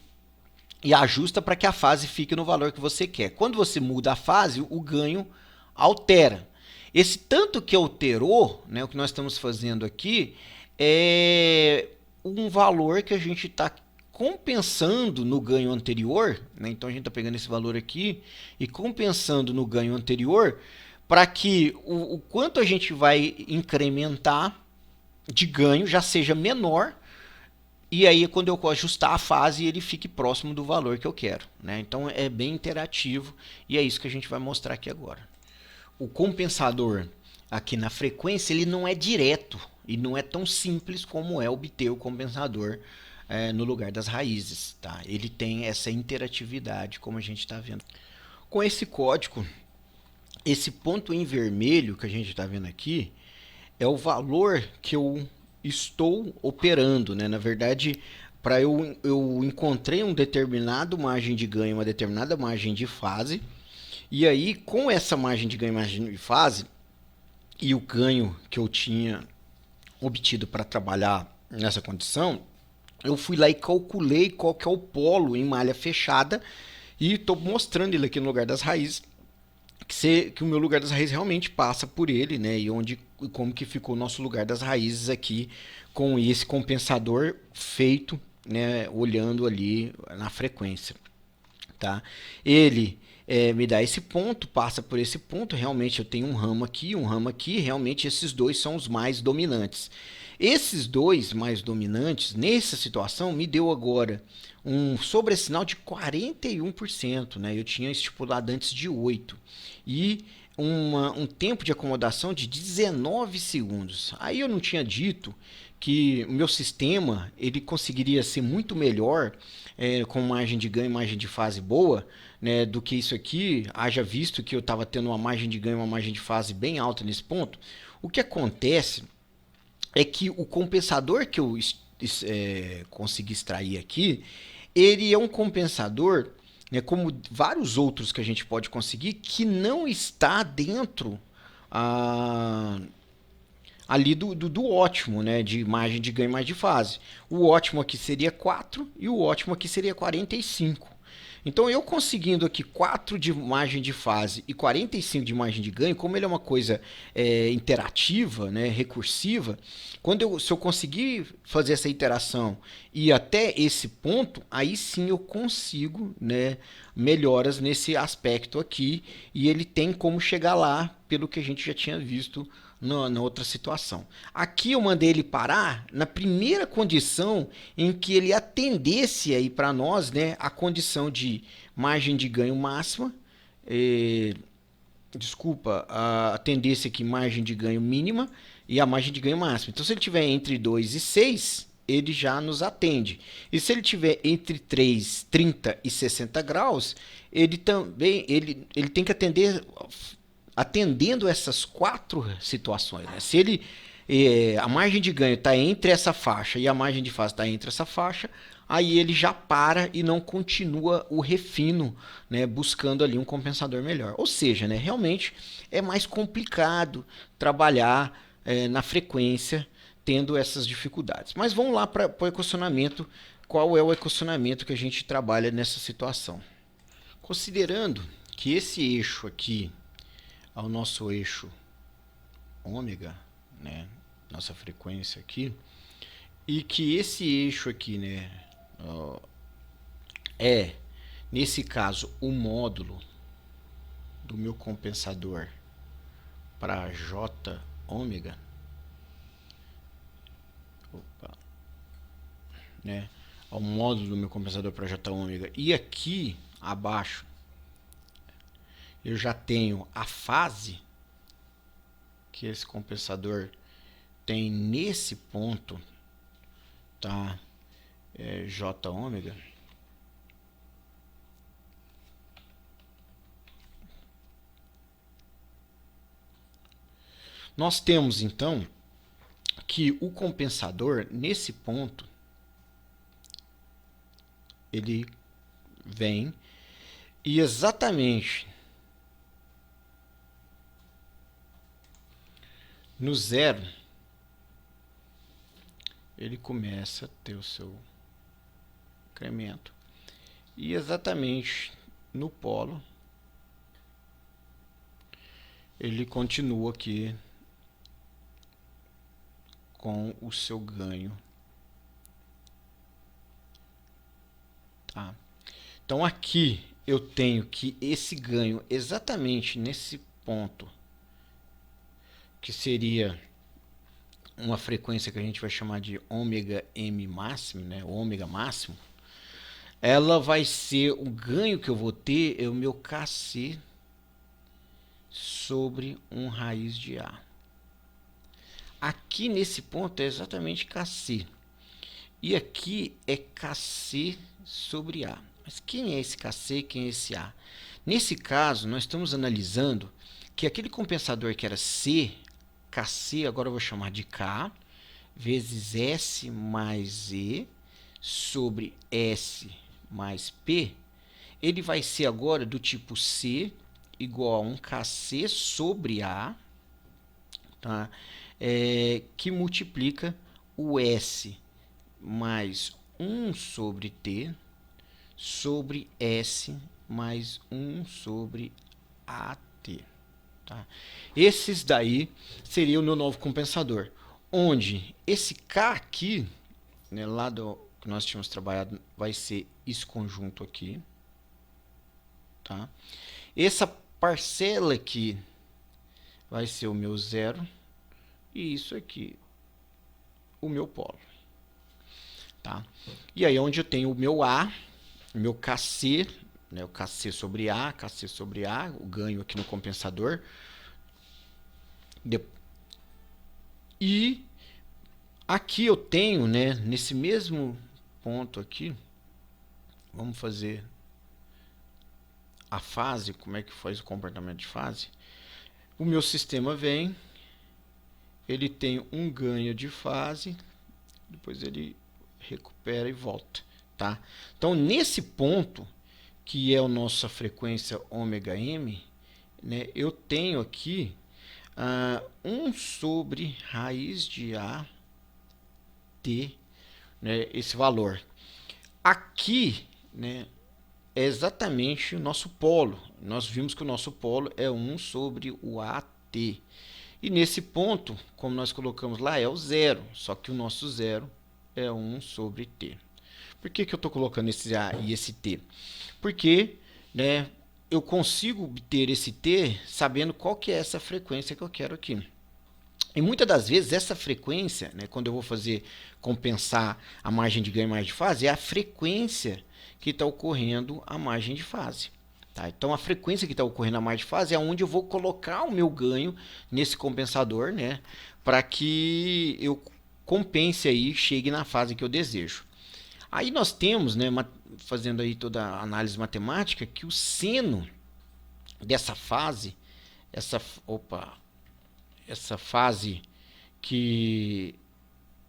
e ajusta para que a fase fique no valor que você quer. Quando você muda a fase, o ganho altera. Esse tanto que alterou, né, o que nós estamos fazendo aqui, é um valor que a gente está compensando no ganho anterior, né? Então a gente está pegando esse valor aqui e compensando no ganho anterior para que o quanto a gente vai incrementar de ganho já seja menor, e aí quando eu ajustar a fase ele fique próximo do valor que eu quero, né? Então é bem interativo e é isso que a gente vai mostrar aqui agora. O compensador aqui na frequência ele não é direto e não é tão simples como é obter o compensador no lugar das raízes, tá? Ele tem essa interatividade como a gente está vendo. Com esse código, esse ponto em vermelho que a gente está vendo aqui é o valor que eu estou operando, né? Na verdade, para eu encontrei um determinado margem de ganho, uma determinada margem de fase, e aí com essa margem de ganho, margem de fase e o ganho que eu tinha obtido para trabalhar nessa condição, eu fui lá e calculei qual que é o polo em malha fechada e estou mostrando ele aqui no lugar das raízes, que o meu lugar das raízes realmente passa por ele, né? E como que ficou o nosso lugar das raízes aqui com esse compensador feito, né? Olhando ali na frequência, tá? Ele me dá esse ponto, passa por esse ponto, realmente eu tenho um ramo aqui, realmente esses dois são os mais dominantes. Esses dois mais dominantes, nessa situação, me deu agora um sobressinal de 41%, né? Eu tinha estipulado antes de 8%. E um tempo de acomodação de 19 segundos. Aí eu não tinha dito que o meu sistema ele conseguiria ser muito melhor com margem de ganho e margem de fase boa, né, do que isso aqui, haja visto que eu estava tendo uma margem de ganho e uma margem de fase bem alta nesse ponto. O que acontece é que o compensador que eu consegui extrair aqui, ele é um compensador, né, como vários outros que a gente pode conseguir, que não está dentro ali do ótimo, né, de margem de ganho e margem de fase. O ótimo aqui seria 4 e o ótimo aqui seria 45. Então eu conseguindo aqui 4 de margem de fase e 45 de margem de ganho, como ele é uma coisa interativa, né, recursiva, se eu conseguir fazer essa iteração e ir até esse ponto, aí sim eu consigo, né, melhoras nesse aspecto aqui, e ele tem como chegar lá, pelo que a gente já tinha visto na outra situação. Aqui eu mandei ele parar na primeira condição em que ele atendesse aí para nós, né, a condição de margem de ganho máxima, desculpa, atendesse aqui margem de ganho mínima e a margem de ganho máxima. Então se ele tiver entre 2 e 6, ele já nos atende. E se ele tiver entre 3, 30 e 60 graus, ele também ele tem que atender atendendo essas 4 situações. Né? Se ele a margem de ganho está entre essa faixa e a margem de fase está entre essa faixa, aí ele já para e não continua o refino, né, buscando ali um compensador melhor. Ou seja, né, realmente é mais complicado trabalhar na frequência tendo essas dificuldades. Mas vamos lá para o equacionamento. Qual é o equacionamento que a gente trabalha nessa situação? Considerando que esse eixo aqui ao nosso eixo ômega, né, nossa frequência aqui, e que esse eixo aqui, né, é, nesse caso, o módulo do meu compensador para J ômega, né, ao módulo do meu compensador para J ômega, e aqui abaixo eu já tenho a fase que esse compensador tem nesse ponto, tá? J ômega. Nós temos então que o compensador nesse ponto ele vem e exatamente no zero ele começa a ter o seu incremento e exatamente no polo ele continua aqui com o seu ganho, tá? Então aqui eu tenho que esse ganho exatamente nesse ponto, que seria uma frequência que a gente vai chamar de ômega m máximo, né, ômega máximo, ela vai ser o ganho que eu vou ter é o meu Kc sobre 1 raiz de A. Aqui nesse ponto é exatamente Kc. E aqui é Kc sobre A. Mas quem é esse Kc, quem é esse A? Nesse caso, nós estamos analisando que aquele compensador que era C, Kc, agora eu vou chamar de K, vezes S mais E, sobre S mais P, ele vai ser agora do tipo C igual a 1 Kc sobre A, tá? Que multiplica o S mais 1 sobre T sobre S mais 1 sobre AT. Tá? Esses daí seria o meu novo compensador, onde esse K aqui, né, lá do que nós tínhamos trabalhado, vai ser esse conjunto aqui. Tá? Essa parcela aqui vai ser o meu zero e isso aqui o meu polo. Tá? E aí onde eu tenho o meu A, o meu Kc, né, o Kc sobre A, o ganho aqui no compensador. E aqui eu tenho, né, nesse mesmo ponto aqui, vamos fazer a fase, como é que faz o comportamento de fase. O meu sistema vem, ele tem um ganho de fase, depois ele recupera e volta, tá? Então nesse ponto, que é a nossa frequência ômega m, né, eu tenho aqui 1 sobre raiz de A t, né, esse valor. Aqui, né, é exatamente o nosso polo. Nós vimos que o nosso polo é 1 sobre o AT. E nesse ponto, como nós colocamos lá, é o zero, só que o nosso zero é 1 sobre t. Por que eu estou colocando esse A e esse t? Porque, né, eu consigo obter esse t sabendo qual que é essa frequência que eu quero aqui. E muitas das vezes essa frequência, né, quando eu vou fazer compensar a margem de ganho e margem de fase, é a frequência que está ocorrendo a margem de fase. Tá? Então a frequência que está ocorrendo a margem de fase é onde eu vou colocar o meu ganho nesse compensador, né, para que eu compense aí, chegue na fase que eu desejo. Aí nós temos, né, fazendo aí toda a análise matemática, que o seno dessa fase, essa fase que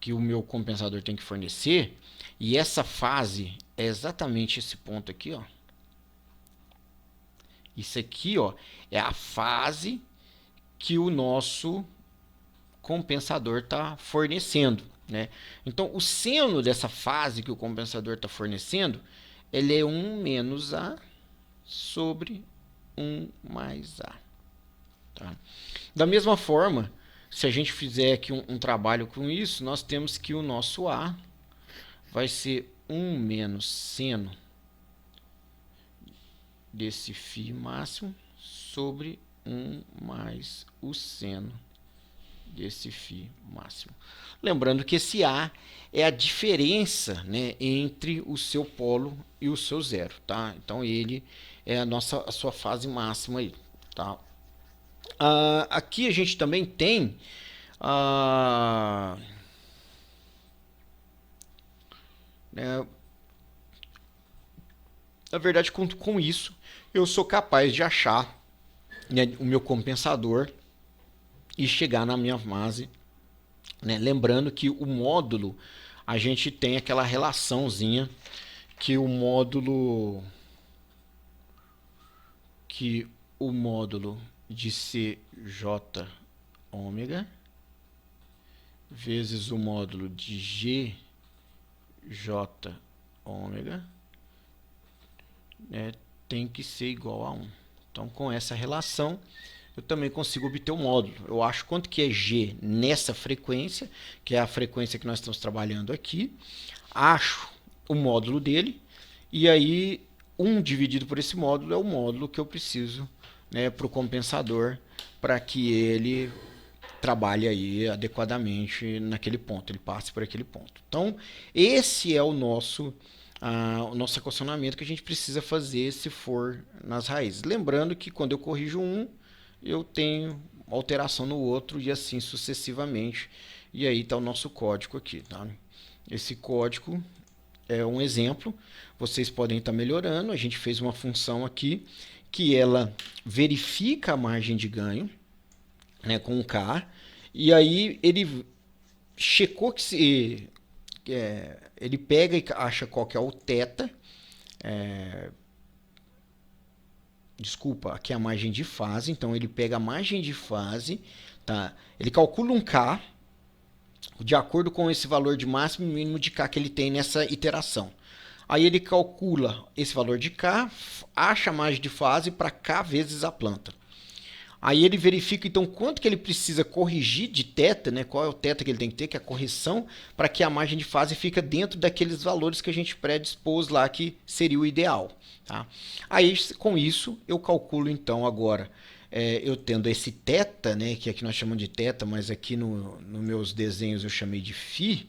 o meu compensador tem que fornecer, e essa fase é exatamente esse ponto aqui, ó. Isso aqui, ó, é a fase que o nosso compensador está fornecendo, né? Então, o seno dessa fase que o compensador está fornecendo, ele é 1 menos A sobre 1 mais A. Tá? Da mesma forma, se a gente fizer aqui um trabalho com isso, nós temos que o nosso A vai ser 1 menos seno desse φ máximo sobre 1 mais o seno desse φ máximo. Lembrando que esse A é a diferença, né, entre o seu polo e o seu zero. Tá? Então, ele é a sua fase máxima aí. Tá? Aqui a gente também tem né, na verdade, com isso, eu sou capaz de achar, né, o meu compensador e chegar na minha fase. Né? Lembrando que o módulo, a gente tem aquela relaçãozinha que o módulo de CJ ômega vezes o módulo de GJ ômega, né, tem que ser igual a 1. Então, com essa relação, eu também consigo obter o módulo. Eu acho quanto que é G nessa frequência, que é a frequência que nós estamos trabalhando aqui. Acho o módulo dele, e aí 1 dividido por esse módulo é o módulo que eu preciso, né, para o compensador, para que ele trabalhe aí adequadamente naquele ponto, ele passe por aquele ponto. Então, esse é o nosso equacionamento que a gente precisa fazer se for nas raízes. Lembrando que quando eu corrijo um, eu tenho alteração no outro e assim sucessivamente. E aí está o nosso código aqui. Tá? Esse código é um exemplo. Vocês podem estar melhorando. A gente fez uma função aqui que ela verifica a margem de ganho, né, com um K. E aí ele checou que ele pega e acha qual que é o θ. Desculpa, aqui é a margem de fase. Então ele pega a margem de fase, tá? Ele calcula um K de acordo com esse valor de máximo e mínimo de K que ele tem nessa iteração. Aí ele calcula esse valor de K, acha a margem de fase para K vezes a planta. Aí ele verifica, então, quanto que ele precisa corrigir de θ, né? Qual é o θ que ele tem que ter, que é a correção, para que a margem de fase fique dentro daqueles valores que a gente predispôs lá, que seria o ideal. Tá? Aí, com isso, eu calculo, então, agora, eu tendo esse θ, né? Que aqui nós chamamos de θ, mas aqui nos meus desenhos eu chamei de φ,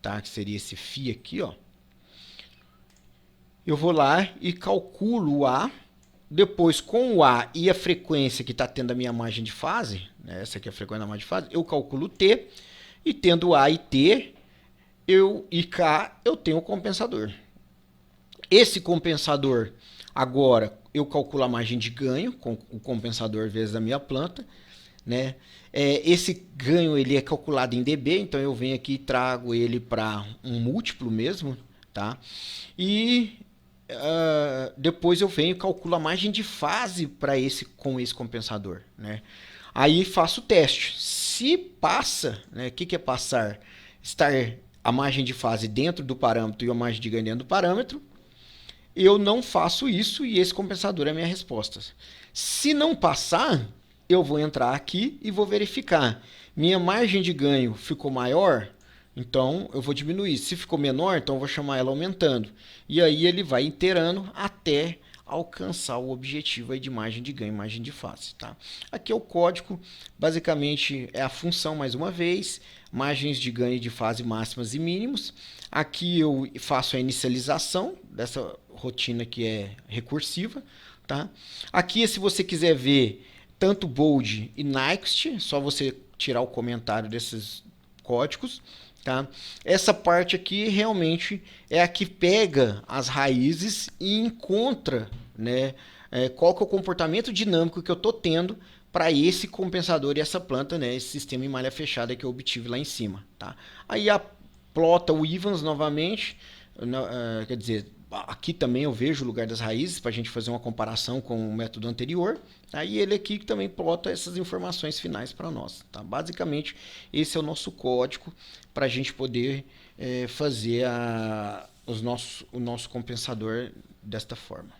tá? Que seria esse φ aqui, ó. Eu vou lá e calculo o A. Depois, com o A e a frequência que está tendo a minha margem de fase, né, essa aqui é a frequência da margem de fase, eu calculo T, e tendo A e T e K, eu tenho o compensador. Esse compensador, agora, eu calculo a margem de ganho, com o compensador vezes a minha planta. Né? Esse ganho ele é calculado em dB, então eu venho aqui e trago ele para um múltiplo mesmo. Tá? E depois eu venho e calculo a margem de fase com esse compensador. Né? Aí faço o teste. Se passa, né? O que é passar? Estar a margem de fase dentro do parâmetro e a margem de ganho dentro do parâmetro. eu não faço isso e esse compensador é a minha resposta. Se não passar, eu vou entrar aqui e vou verificar. Minha margem de ganho ficou maior, então eu vou diminuir. Se ficou menor, então eu vou chamar ela aumentando. E aí ele vai iterando até alcançar o objetivo aí de margem de ganho, margem de fase. Tá? Aqui é o código, basicamente é a função mais uma vez, margens de ganho de fase máximas e mínimos. Aqui eu faço a inicialização dessa rotina que é recursiva. Tá? Aqui, se você quiser ver tanto bold e next, só você tirar o comentário desses códigos. Tá? Essa parte aqui realmente é a que pega as raízes e encontra, né, qual que é o comportamento dinâmico que eu estou tendo para esse compensador e essa planta, né, esse sistema em malha fechada que eu obtive lá em cima. Tá? Aí plota o Evans novamente, quer dizer, aqui também eu vejo o lugar das raízes para a gente fazer uma comparação com o método anterior. Aí ele aqui também plota essas informações finais para nós. Tá? Basicamente, esse é o nosso código para a gente poder fazer o nosso compensador desta forma.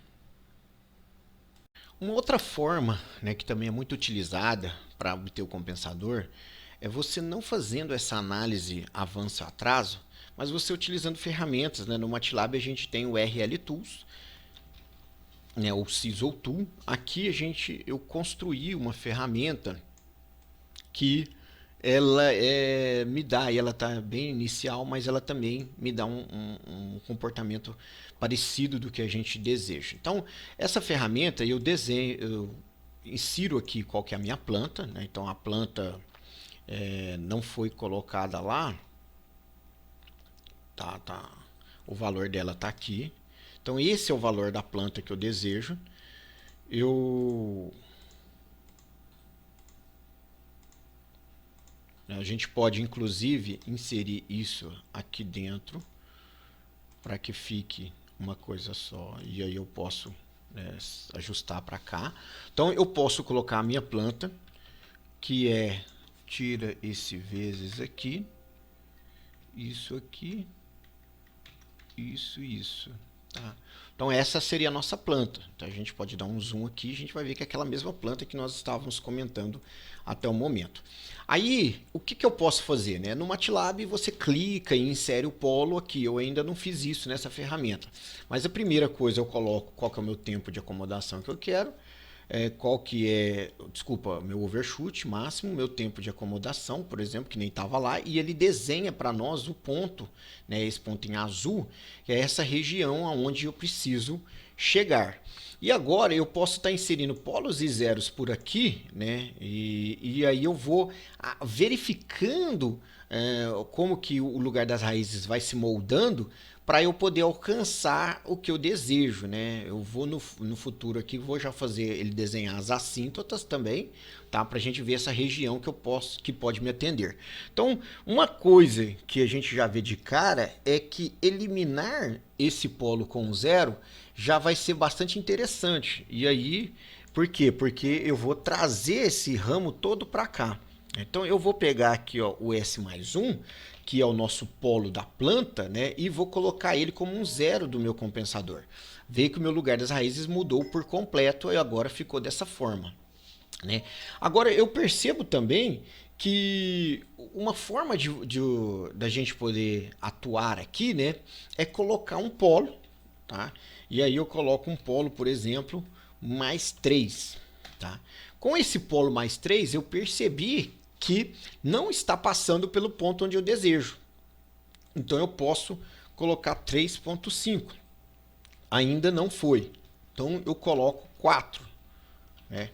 Uma outra forma, né, que também é muito utilizada para obter o compensador é você não fazendo essa análise avanço-atraso, mas você utilizando ferramentas. Né? No MATLAB a gente tem o RL Tools, né, o Sizzle Tool. Aqui eu construí uma ferramenta que ela me dá, e ela está bem inicial, mas ela também me dá um comportamento parecido do que a gente deseja. Então, essa ferramenta eu insiro aqui qual que é a minha planta. Né? Então, a planta não foi colocada lá. Tá. O valor dela está aqui. Então, esse é o valor da planta que eu desejo. A gente pode, inclusive, inserir isso aqui dentro para que fique uma coisa só. E aí eu posso ajustar para cá. Então, eu posso colocar a minha planta, que tira esse vezes aqui, isso aqui, isso. Tá? Então essa seria a nossa planta. Então a gente pode dar um zoom aqui e a gente vai ver que é aquela mesma planta que nós estávamos comentando até o momento. Aí, o que eu posso fazer? Né? No MATLAB você clica e insere o polo aqui. Eu ainda não fiz isso nessa ferramenta. Mas a primeira coisa eu coloco qual que é o meu tempo de acomodação que eu quero. Qual que é, desculpa, meu overshoot máximo, meu tempo de acomodação, por exemplo, que nem estava lá, e ele desenha para nós o ponto, né, esse ponto em azul, que é essa região aonde eu preciso chegar. E agora eu posso estar inserindo polos e zeros por aqui, né, e aí eu vou verificando como que o lugar das raízes vai se moldando para eu poder alcançar o que eu desejo, né? Eu vou no futuro aqui, vou já fazer ele desenhar as assíntotas também, tá? Para a gente ver essa região que pode me atender. Então, uma coisa que a gente já vê de cara é que eliminar esse polo com zero já vai ser bastante interessante. E aí, por quê? Porque eu vou trazer esse ramo todo para cá. Então eu vou pegar aqui, ó, o S mais 1, que é o nosso polo da planta, né, e vou colocar ele como um zero do meu compensador. Vê que o meu lugar das raízes mudou por completo e agora ficou dessa forma. Né? Agora eu percebo também que uma forma da gente poder atuar aqui, né, é colocar um polo. Tá? E aí eu coloco um polo, por exemplo, mais 3. Tá? Com esse polo mais 3, eu percebi que não está passando pelo ponto onde eu desejo. Então eu posso colocar 3.5. Ainda não foi. Então eu coloco 4. Né?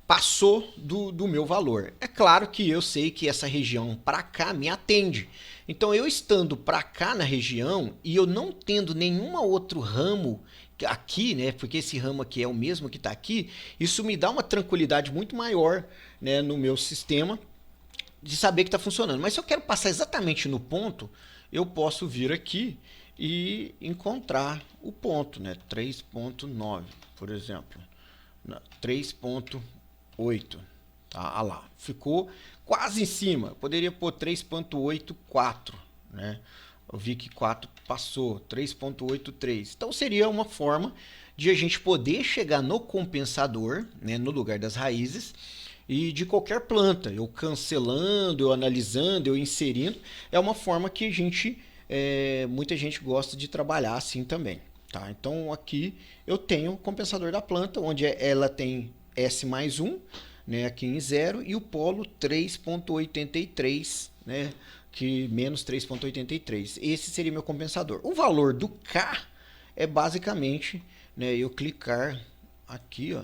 Passou do meu valor. É claro que eu sei que essa região para cá me atende. Então eu estando para cá na região e eu não tendo nenhum outro ramo aqui, né, porque esse ramo aqui é o mesmo que está aqui, isso me dá uma tranquilidade muito maior, né, no meu sistema de saber que está funcionando. Mas se eu quero passar exatamente no ponto, eu posso vir aqui e encontrar o ponto, né, 3.9, por exemplo, 3.8, tá? Ah lá, ficou quase em cima. Poderia pôr 3.84, né? Eu vi que 4 passou, 3,83. Então seria uma forma de a gente poder chegar no compensador, né, no lugar das raízes, e de qualquer planta, eu cancelando, eu analisando, eu inserindo, é uma forma que muita gente gosta de trabalhar assim também. Tá? Então aqui eu tenho o compensador da planta, onde ela tem S mais 1, né, aqui em 0, e o polo 3,83, né, que menos 3,83. Esse seria meu compensador. O valor do K é basicamente, né, eu clicar aqui, ó,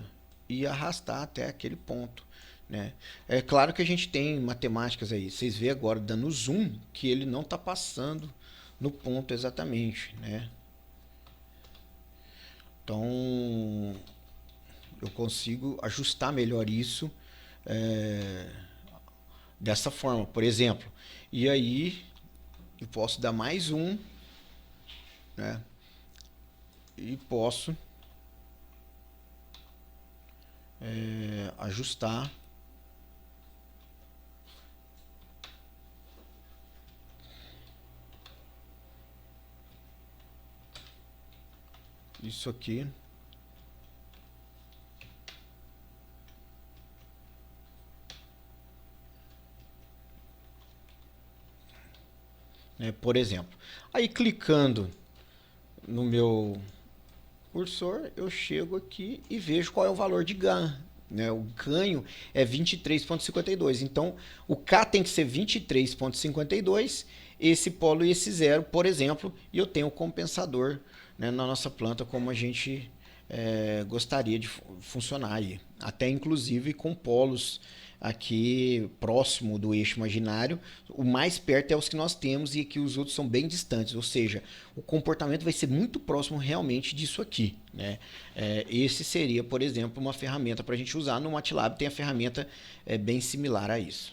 e arrastar até aquele ponto. Né? É claro que a gente tem matemáticas aí. Vocês veem agora, dando zoom, que ele não está passando no ponto exatamente. Né? Então, eu consigo ajustar melhor isso dessa forma, por exemplo. E aí, eu posso dar mais um, né? E posso ajustar isso aqui. Né, por exemplo. Aí clicando no meu cursor, eu chego aqui e vejo qual é o valor de ganho. Né? O ganho é 23,52. Então, o K tem que ser 23,52, esse polo e esse zero, por exemplo, e eu tenho o compensador, né, na nossa planta como a gente gostaria de funcionar aí. Até inclusive com polos aqui próximo do eixo imaginário, o mais perto é os que nós temos e aqui os outros são bem distantes, ou seja, o comportamento vai ser muito próximo realmente disso aqui. Né? Esse seria, por exemplo, uma ferramenta para a gente usar. No MATLAB tem a ferramenta bem similar a isso.